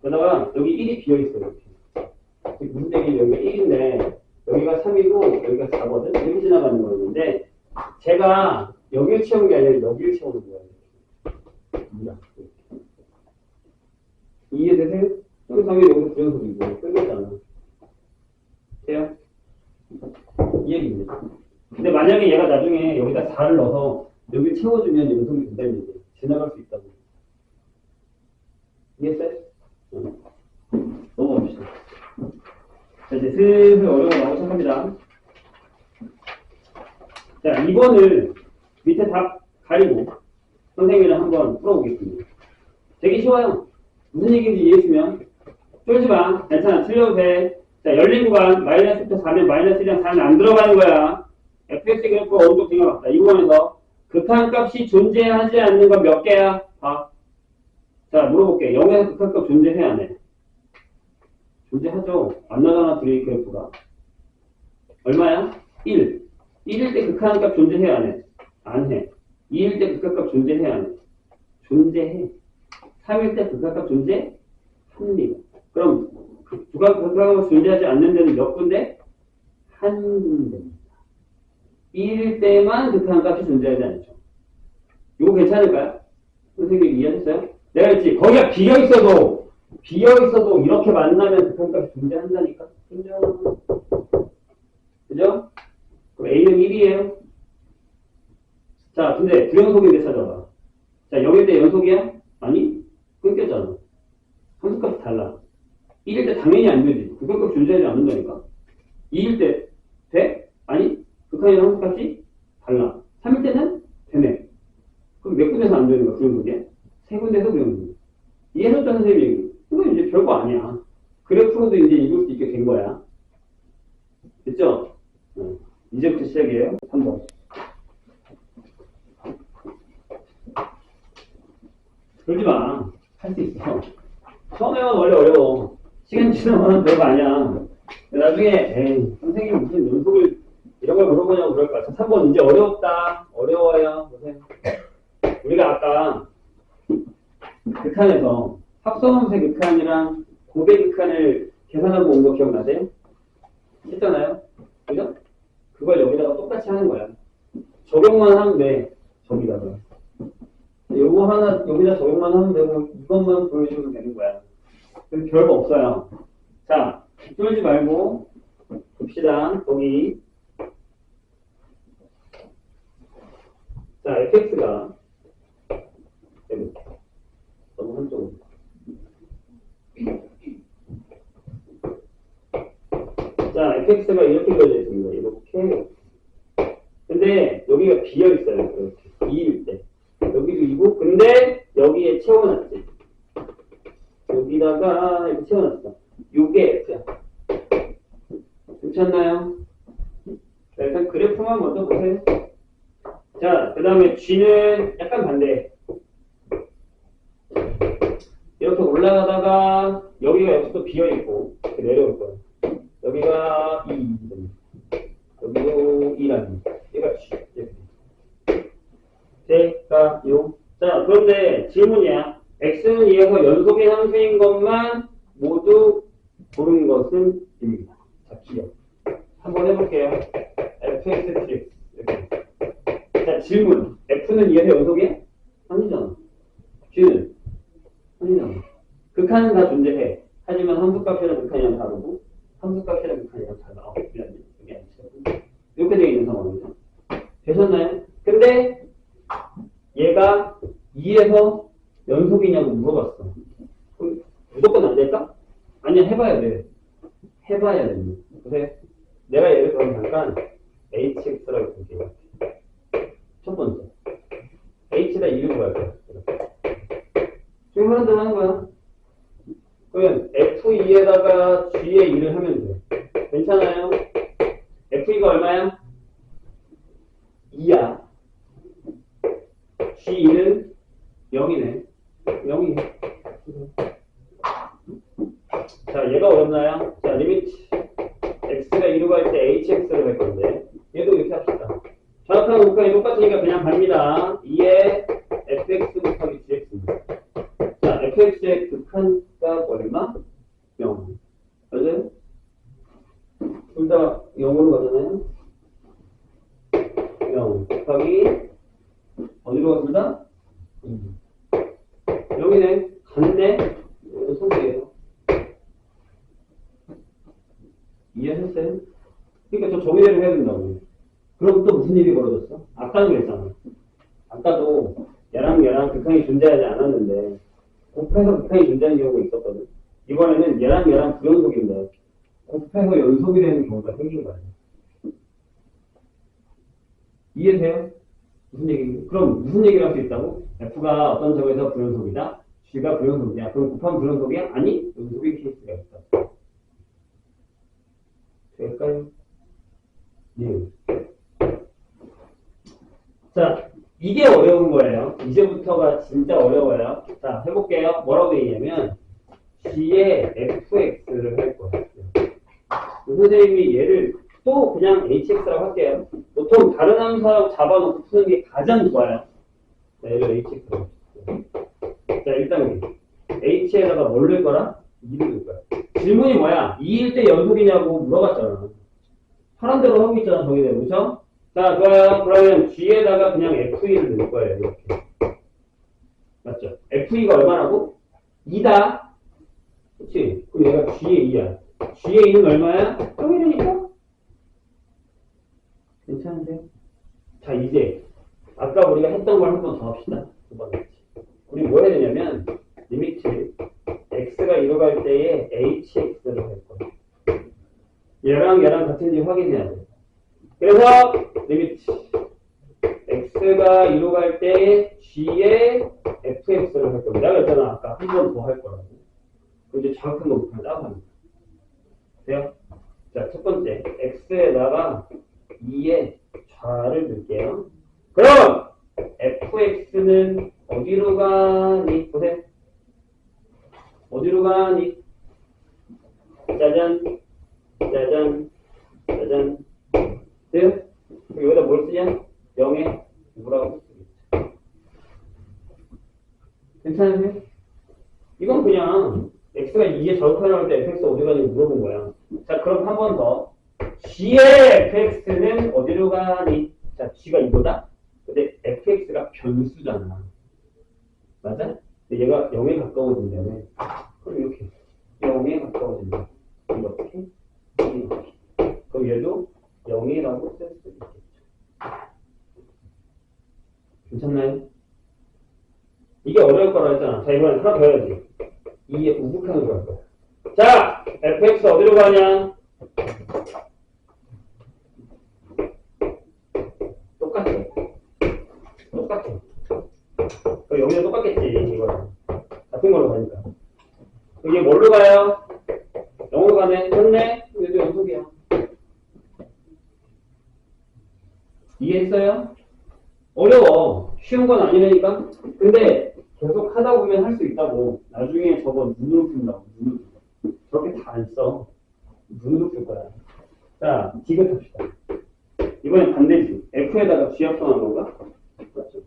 그러다가 여기 1이 비어있어. 이렇게. 무슨 얘기냐면 여기가 1인데 여기가 3이고 여기가 4거든. 이렇게 지나가는 거였는데 제가 여기를 채우는 게 아니라 여기를 채우는 거야. 이해되세요? 여기 당연히 여기서 부정석이고 끊겼잖아. 돼요? 이 얘기입니다. 근데 만약에 얘가 나중에 여기다 4를 넣어서 여기 채워주면 연속이 된다는 얘기. 지나갈 수 있다고. 이해했어요? 넘어갑시다. 자, 이제 슬슬 어려운 거 나오기 시작합니다. 자, 2번을 밑에 답 가리고 선생님이랑 한번 풀어보겠습니다. 되게 쉬워요. 무슨 얘기인지 이해했으면 쫄지 마. 괜찮아. 틀려도 돼. 자, 열린 구간 마이너스부터 4면 마이너스 1이랑 4는 안 들어가는 거야. fx 그래프가 오른쪽 생각났다. 이 구간에서 극한값이 존재하지 않는 건 몇 개야? 봐. 자, 물어볼게. 0에서 극한값 존재해 안 해? 존재하죠. 안 나가나 둘이 그래프가. 얼마야? 1. 1일 때 극한값 존재해 안 해? 안 해. 2일 때 극한값 존재해 안 해? 존재해. 3일 때 극한값 존재합니다. 그럼 극한값 존재하지 않는 데는 몇 군데? 한 군데입니다. 1일 때만 극한값이 존재하지 않죠. 이거 괜찮을까요? 선생님 이해하셨어요? 내가 했지. 거기가 비어있어도 이렇게 만나면 극한값이 존재한다니까? 그죠? 그죠? 그럼 A는 1이에요. 자, 근데 부연속인데 찾아봐. 자, 0일 때 연속이야? 아니, 끊겼잖아. 함수값이 달라. 1일 때 당연히 안 되지. 극한값 존재하지 않는다니까? 2일 때 돼? 아니, 극한이랑 함수값이 달라. 3일 때는 되네. 그럼 몇 군데서 안 되는 거야, 부연속이야? 세 군데서 부연속이야. 이해하셨죠, 선생님이? 이거 이제 별거 아니야. 그래프로도 이제 읽을 수 있게 된 거야. 됐죠? 이제부터 시작이에요. 3번. 그러지 마. 할 수 있어. 처음에는 원래 어려워. 시간 지나면 별거 아니야. 나중에, 선생님 무슨 연속을, 이런 걸 물어보냐고 그럴 거야. 3번 이제 어렵다. 어려워요. 보세요. 우리가 아까 극한에서 합성함수의 극한이랑 곱의 극한을 계산하고 온 거 기억나세요? 했잖아요? 그죠? 그걸 여기다가 똑같이 하는 거야. 적용만 하면 돼. 저기다가. 요거 하나 여기다 적용만 하면 되고 이것만 보여주면 되는 거야. 그래서 별거 없어요. 자, 쫄지 말고 봅시다. 거기 자, fx가 너무 한쪽으로 자, fx가 이렇게 그려져 있습니다. 이렇게. 근데 여기가 비어 있어요. 이렇게 2일 때. 여기도 2고, 근데 여기에 채워놨지. 여기다가 이렇게 채워놨어. 요게 X야. 괜찮나요? 자, 일단 그래프만 먼저 보세요. 자, 그 다음에 G는 약간 반대. 이렇게 올라가다가 여기가 여기서 비어있고 이렇게 내려올 거예요. 여기가 2, 여기도 2라는 얘가 G. 될까요? 자, 그런데 질문이야. X는 2에서 연속의 함수인 것만 모두 고른 것은 입니다. 자, 기억. 한번 해볼게요. fx, dx. 이렇게. 자, 질문. f는 2에서 연속이야? 아니잖아. g는? 아니잖아. 극한은 다 존재해. 하지만 함수값이랑 극한이랑 다르고, 함수값이랑 극한이랑 달라. 미안해. 여기 안 치고. 이렇게 되어 있는 상황이죠. 되셨나요? 근데, 얘가 2에서 연속이냐고 물어봤어. 그럼 무조건 안 될까? 아니야, 해봐야 돼. 해봐야 돼. 그래서 내가 예를 들어 잠깐 hx라고 볼게요. 첫 번째. h가 2로 구할 거야. 지금 하는 대로 하는 거야. 그러면 f2에다가 g의 2를 하면 돼. 괜찮아요? f2가 얼마야? 2야. g2는 0이네. 0이네. 자, 얘가 어렵나요? 자, 리미트 x가 2로 갈 때 hx를 할 건데 얘도 이렇게 합시다. 정확한 곱하기 똑같으니까 그냥 갑니다. 2에 fx 곱하기 gx입니다. 자, fx의 극한값 얼마? 0. 맞아요? 둘 다 0으로 가잖아요? 0 곱하기 어디로 갑니다? 0이네. 같네. 소개예요. 이해하셨어요? 그러니까 저 정의대로 해야 된다고. 그럼 또 무슨 일이 벌어졌어? 아까도 그랬잖아. 아까도 얘랑 극한이 존재하지 않았는데 곱해서 극한이 존재하는 경우가 있었거든. 이번에는 얘랑 부연속인데 곱해서 연속이 되는 경우가 생긴 거야. 이해돼요? 무슨 얘기인지? 그럼 무슨 얘기를 할 수 있다고? F가 어떤 점에서 부연속이다? G가 부연속이야. 그럼 곱하면 부연속이야? 아니, 연속인 케이스가 있다. 될까요? 네. 자, 이게 어려운 거예요. 이제부터가 진짜 어려워요. 자, 해볼게요. 뭐라고 돼 있냐면 G의 fx를 할 거예요. 선생님이 얘를 또 그냥 hx라고 할게요. 보통 다른 함수하고 잡아놓고 푸는 게 가장 좋아요. 자, 얘를 hx라고. 자, 일단 h에다가 뭘 넣을 거라? 2를 넣을 거야. 질문이 뭐야? 2일 때 연속이냐고 물어봤잖아. 하란 대로 하고 있잖아, 정의대로. 그쵸? 자, 좋아요. 그러면 G에다가 그냥 F2를 넣을 거예요, 이렇게. 맞죠? F2가 얼마라고? 2다. 그치? 그럼 얘가 G의 2야. G의 2는 얼마야? 0이니까? 괜찮은데요? 자, 이제 아까 우리가 했던 걸 한 번 더 합시다. 두 번 같이. 우리 뭐 해야 되냐면 리미트 x가 2로 갈 때에 hx를 할 거야. 얘랑 같은지 확인해야 돼. 그래서 리미트 x가 2로 갈 때에 g의 fx를 할 겁니다. 내가 그랬잖아. 아까 한 번 더 할 거라고. 그럼 이제 정확한 거 못하면 따로 합니다. 돼요? 자, 첫 번째 x에다가 2의 좌를 넣을게요. 그럼 fx는 어디로 가니? 보세요. 어디로 가니? 짜잔, 짜잔, 짜잔. 돼요? 여기다 뭘 쓰냐? 0에 뭐라고 쓰겠죠. 괜찮으세요? 이건 그냥 x가 2에 절반을 할 때 fx 어디 가니 물어본 거야. 자, 그럼 한 번 더. g의 fx는 어디로 가니? 자, g가 이거다? 근데 fx가 변수잖아. 맞아? 근데 얘가 0에 가까워진다며. 그럼 이렇게 0에 가까워진다. 이렇게 이렇게. 그럼 얘도 0이라고 쓸 수 있겠죠. 괜찮나요? 이게 어려울 거라 했잖아. 자, 이번엔 하나 더 해야지. 2의 우극한으로 갈 거야. 자, fx 어디로 가냐? 똑같아. 그 여기도 똑같겠지, 이거랑. 같은 걸로 가니까. 이게 뭘로 가요? 0으로 가네. 됐네? 얘도 연속이야. 이해했어요? 어려워. 쉬운 건 아니라니까. 근데 계속 하다 보면 할 수 있다고. 나중에 저거 눈으로 푼다고. 눈으로. 저렇게 다 안 써. 눈으로 풀 거야. 자, 디귿 합시다. 이번엔 반대지. F에다가 G 합성한 건가? 맞죠?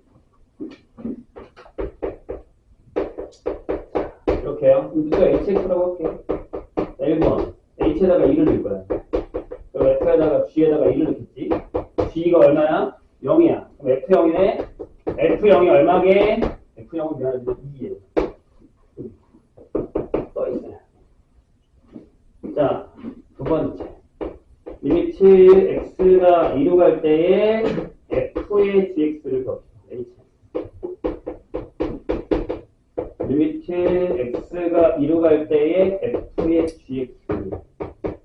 이렇게요. 그럼 누가 HX라고 할게요. 1번. H에다가 2를 넣을 거야. 그럼 F에다가 G에다가 2를 넣겠지. G가 얼마야? 0이야. 그럼 F0이네. F0이 얼마게? F0은 미안하지 2에. 써있어요. 자, 두 번째. 리미트 x가 2로 갈 때에 f의 gx를 구합시다. 리미트 x가 2로 갈 때에 f의 gx를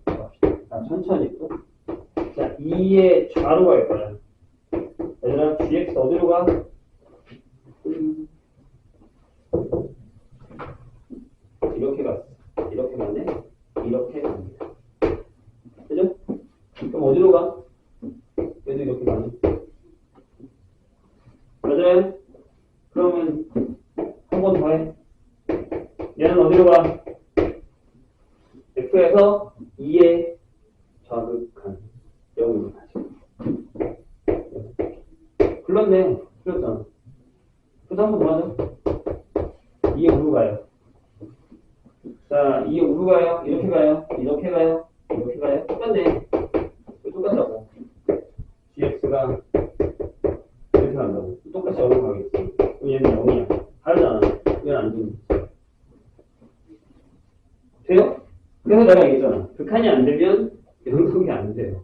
구합시다. 자, 천천히 또. 자, 2의 좌로 갈 거야. 얘들아, gx 어디로 가? 이렇게 갔어. 이렇게 갔네. 이렇게 갑니다. 그죠? 그럼 어디로 가? 얘도 이렇게 가네. 맞아요? 그러면 한 번 더 해. 얘는 어디로 가? F에서 2의 좌극한 0으로 가죠. 풀렸네. 풀렸잖아. 그래서 한 번 더 하자. 2의 우로 가요. 자, 2의 우로 가요. 이렇게 가요. 이렇게 가요. 이렇게 가요. 똑같네. 똑같다고. gx가 이렇게 간다고. 똑같이 0으로 가겠지. 그럼 얘는 0이야. 다르잖아. 얘는 안 되는 거지. 돼요? 그래서 내가 얘기했잖아. 극한이 안 되면 연속이 안 돼요.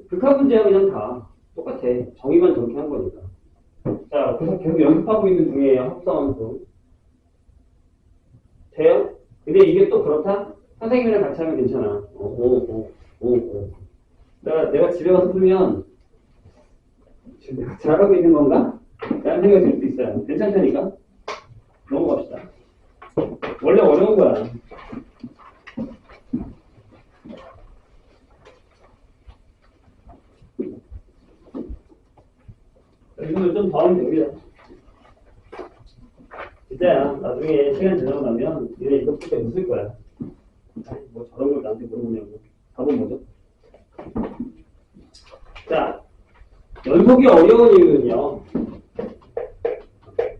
극한 문제야 그냥 다 똑같아. 정의만 저렇게 한 거니까. 자, 그래서 계속 연습하고 있는 중이에요. 합성함수. 돼요? 근데 이게 또 그렇다? 선생님이랑 같이 하면 괜찮아. 내가 집에 가서 풀면 지금 내가 잘하고 있는 건가? 라는 생각이 들 수 있어요. 괜찮다니까? 넘어갑시다. 원래 어려운 거야. 이거는 좀 더 하면 됩니다. 진짜야. 나중에 시간 지나고 나면 니네 이거 풀 때 웃을 거야. 아니, 뭐 저런 걸 나한테 물어보냐고. 답은 뭐죠? 자, 연속이 어려운 이유는요.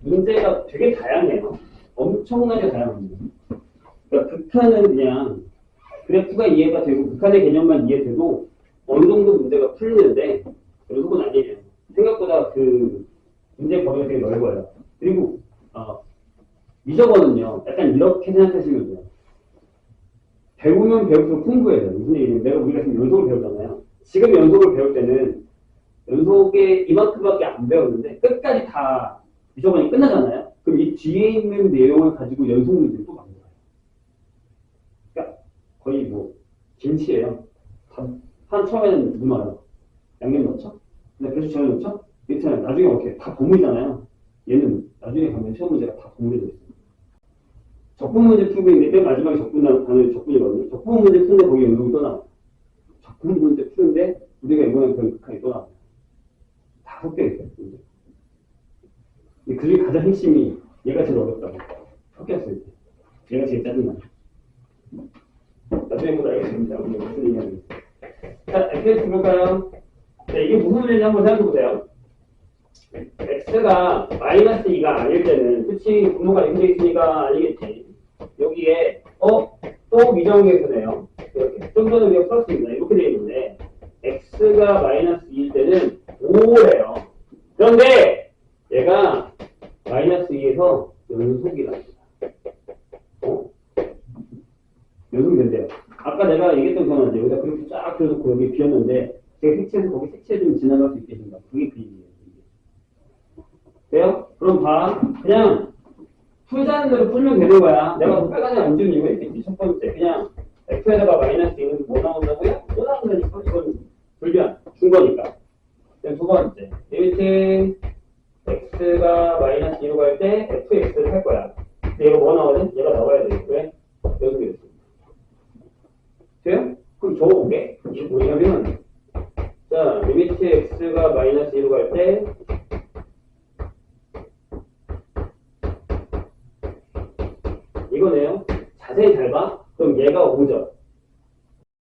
문제가 되게 다양해요. 엄청나게 다양합니다. 그러니까 극한은 그냥 그래프가 이해가 되고 극한의 개념만 이해돼도 어느 정도 문제가 풀리는데 연속은 아니에요. 생각보다 그 문제 범위가 되게 넓어요. 그리고 미적어는요. 약간 이렇게 생각하시면 돼요. 배우면 배울수록 풍부해져요. 무슨 얘기냐면 우리가 지금 연속을 배우잖아요. 지금 연속을 배울 때는 연속에 이만큼밖에 안 배웠는데 끝까지 다 미적어니 끝나잖아요. 그럼 이 뒤에 있는 내용을 가지고 연속 문제를 또 만들어요. 그러니까 거의 뭐 김치예요. 한 처음에는 물 넣어요. 양념 넣죠. 근데 그래서 전혀 넣죠. 이렇게 나중에 어떻게 다 버무리잖아요. 얘는 나중에 가면 시험 문제가 다 버무려져 있어요. 적분 문제 풀고 있는데 맨 마지막에 단어는 적분이거든요. 적분 문제 푸는데 거기 연속이 또 나와요. 적분 문제 푸는데 우리가 이번에 그런 극한이 또 나와요. 다 섞여 있어요. 그 중에 가장 핵심이 얘가 제일 어렵다고. 섞였어요. 얘가 제일 짜증나요. 나중에 못 알겠습니다. 오늘 무슨 얘기하는지. 자, FX 볼까요? 네, 이게 무슨 문제인지 한번 생각해보세요. x가 마이너스 2가 아닐 때는 그치 분모가 이렇게 있으니까 아니겠지. 여기에 또 미정계수네요. 이렇게 좀 전에 우리가 풀었습니다. 이렇게 되어 있는데 x가 마이너스 2일 때는 5예요. 그런데 얘가 마이너스 2에서 연속이랍니다. 연속이 된대요. 아까 내가 얘기했던 거는 여기다 그렇게 쫙 그려놓고 여기 비었는데 제가 색채에서 거기 색채 좀 지나갈 수 있게 해준다. 그게 그 의미예요. 돼요? 그럼 봐. 그냥 풀자는 대로 풀면 되는 거야. 내가 빨간색 안 지운 이유가 있겠지. 첫 번째. 그냥 F에다가 마이너스 2는 뭐 나온다고요? 뭐 나온다니까? 이건 불변. 준 거니까. 두 번째. 리미트 X가 마이너스 2로 갈 때 FX를 할 거야. 근데 얘가 뭐 나오지? 얘가 나와야 돼. 왜? 연속이 됐어. 돼요? 그럼 적어볼게. 이게 뭐냐면 자, 리미트 X가 마이너스 2로 갈 때 이거네요. 자세히 잘 봐. 그럼 얘가 5점.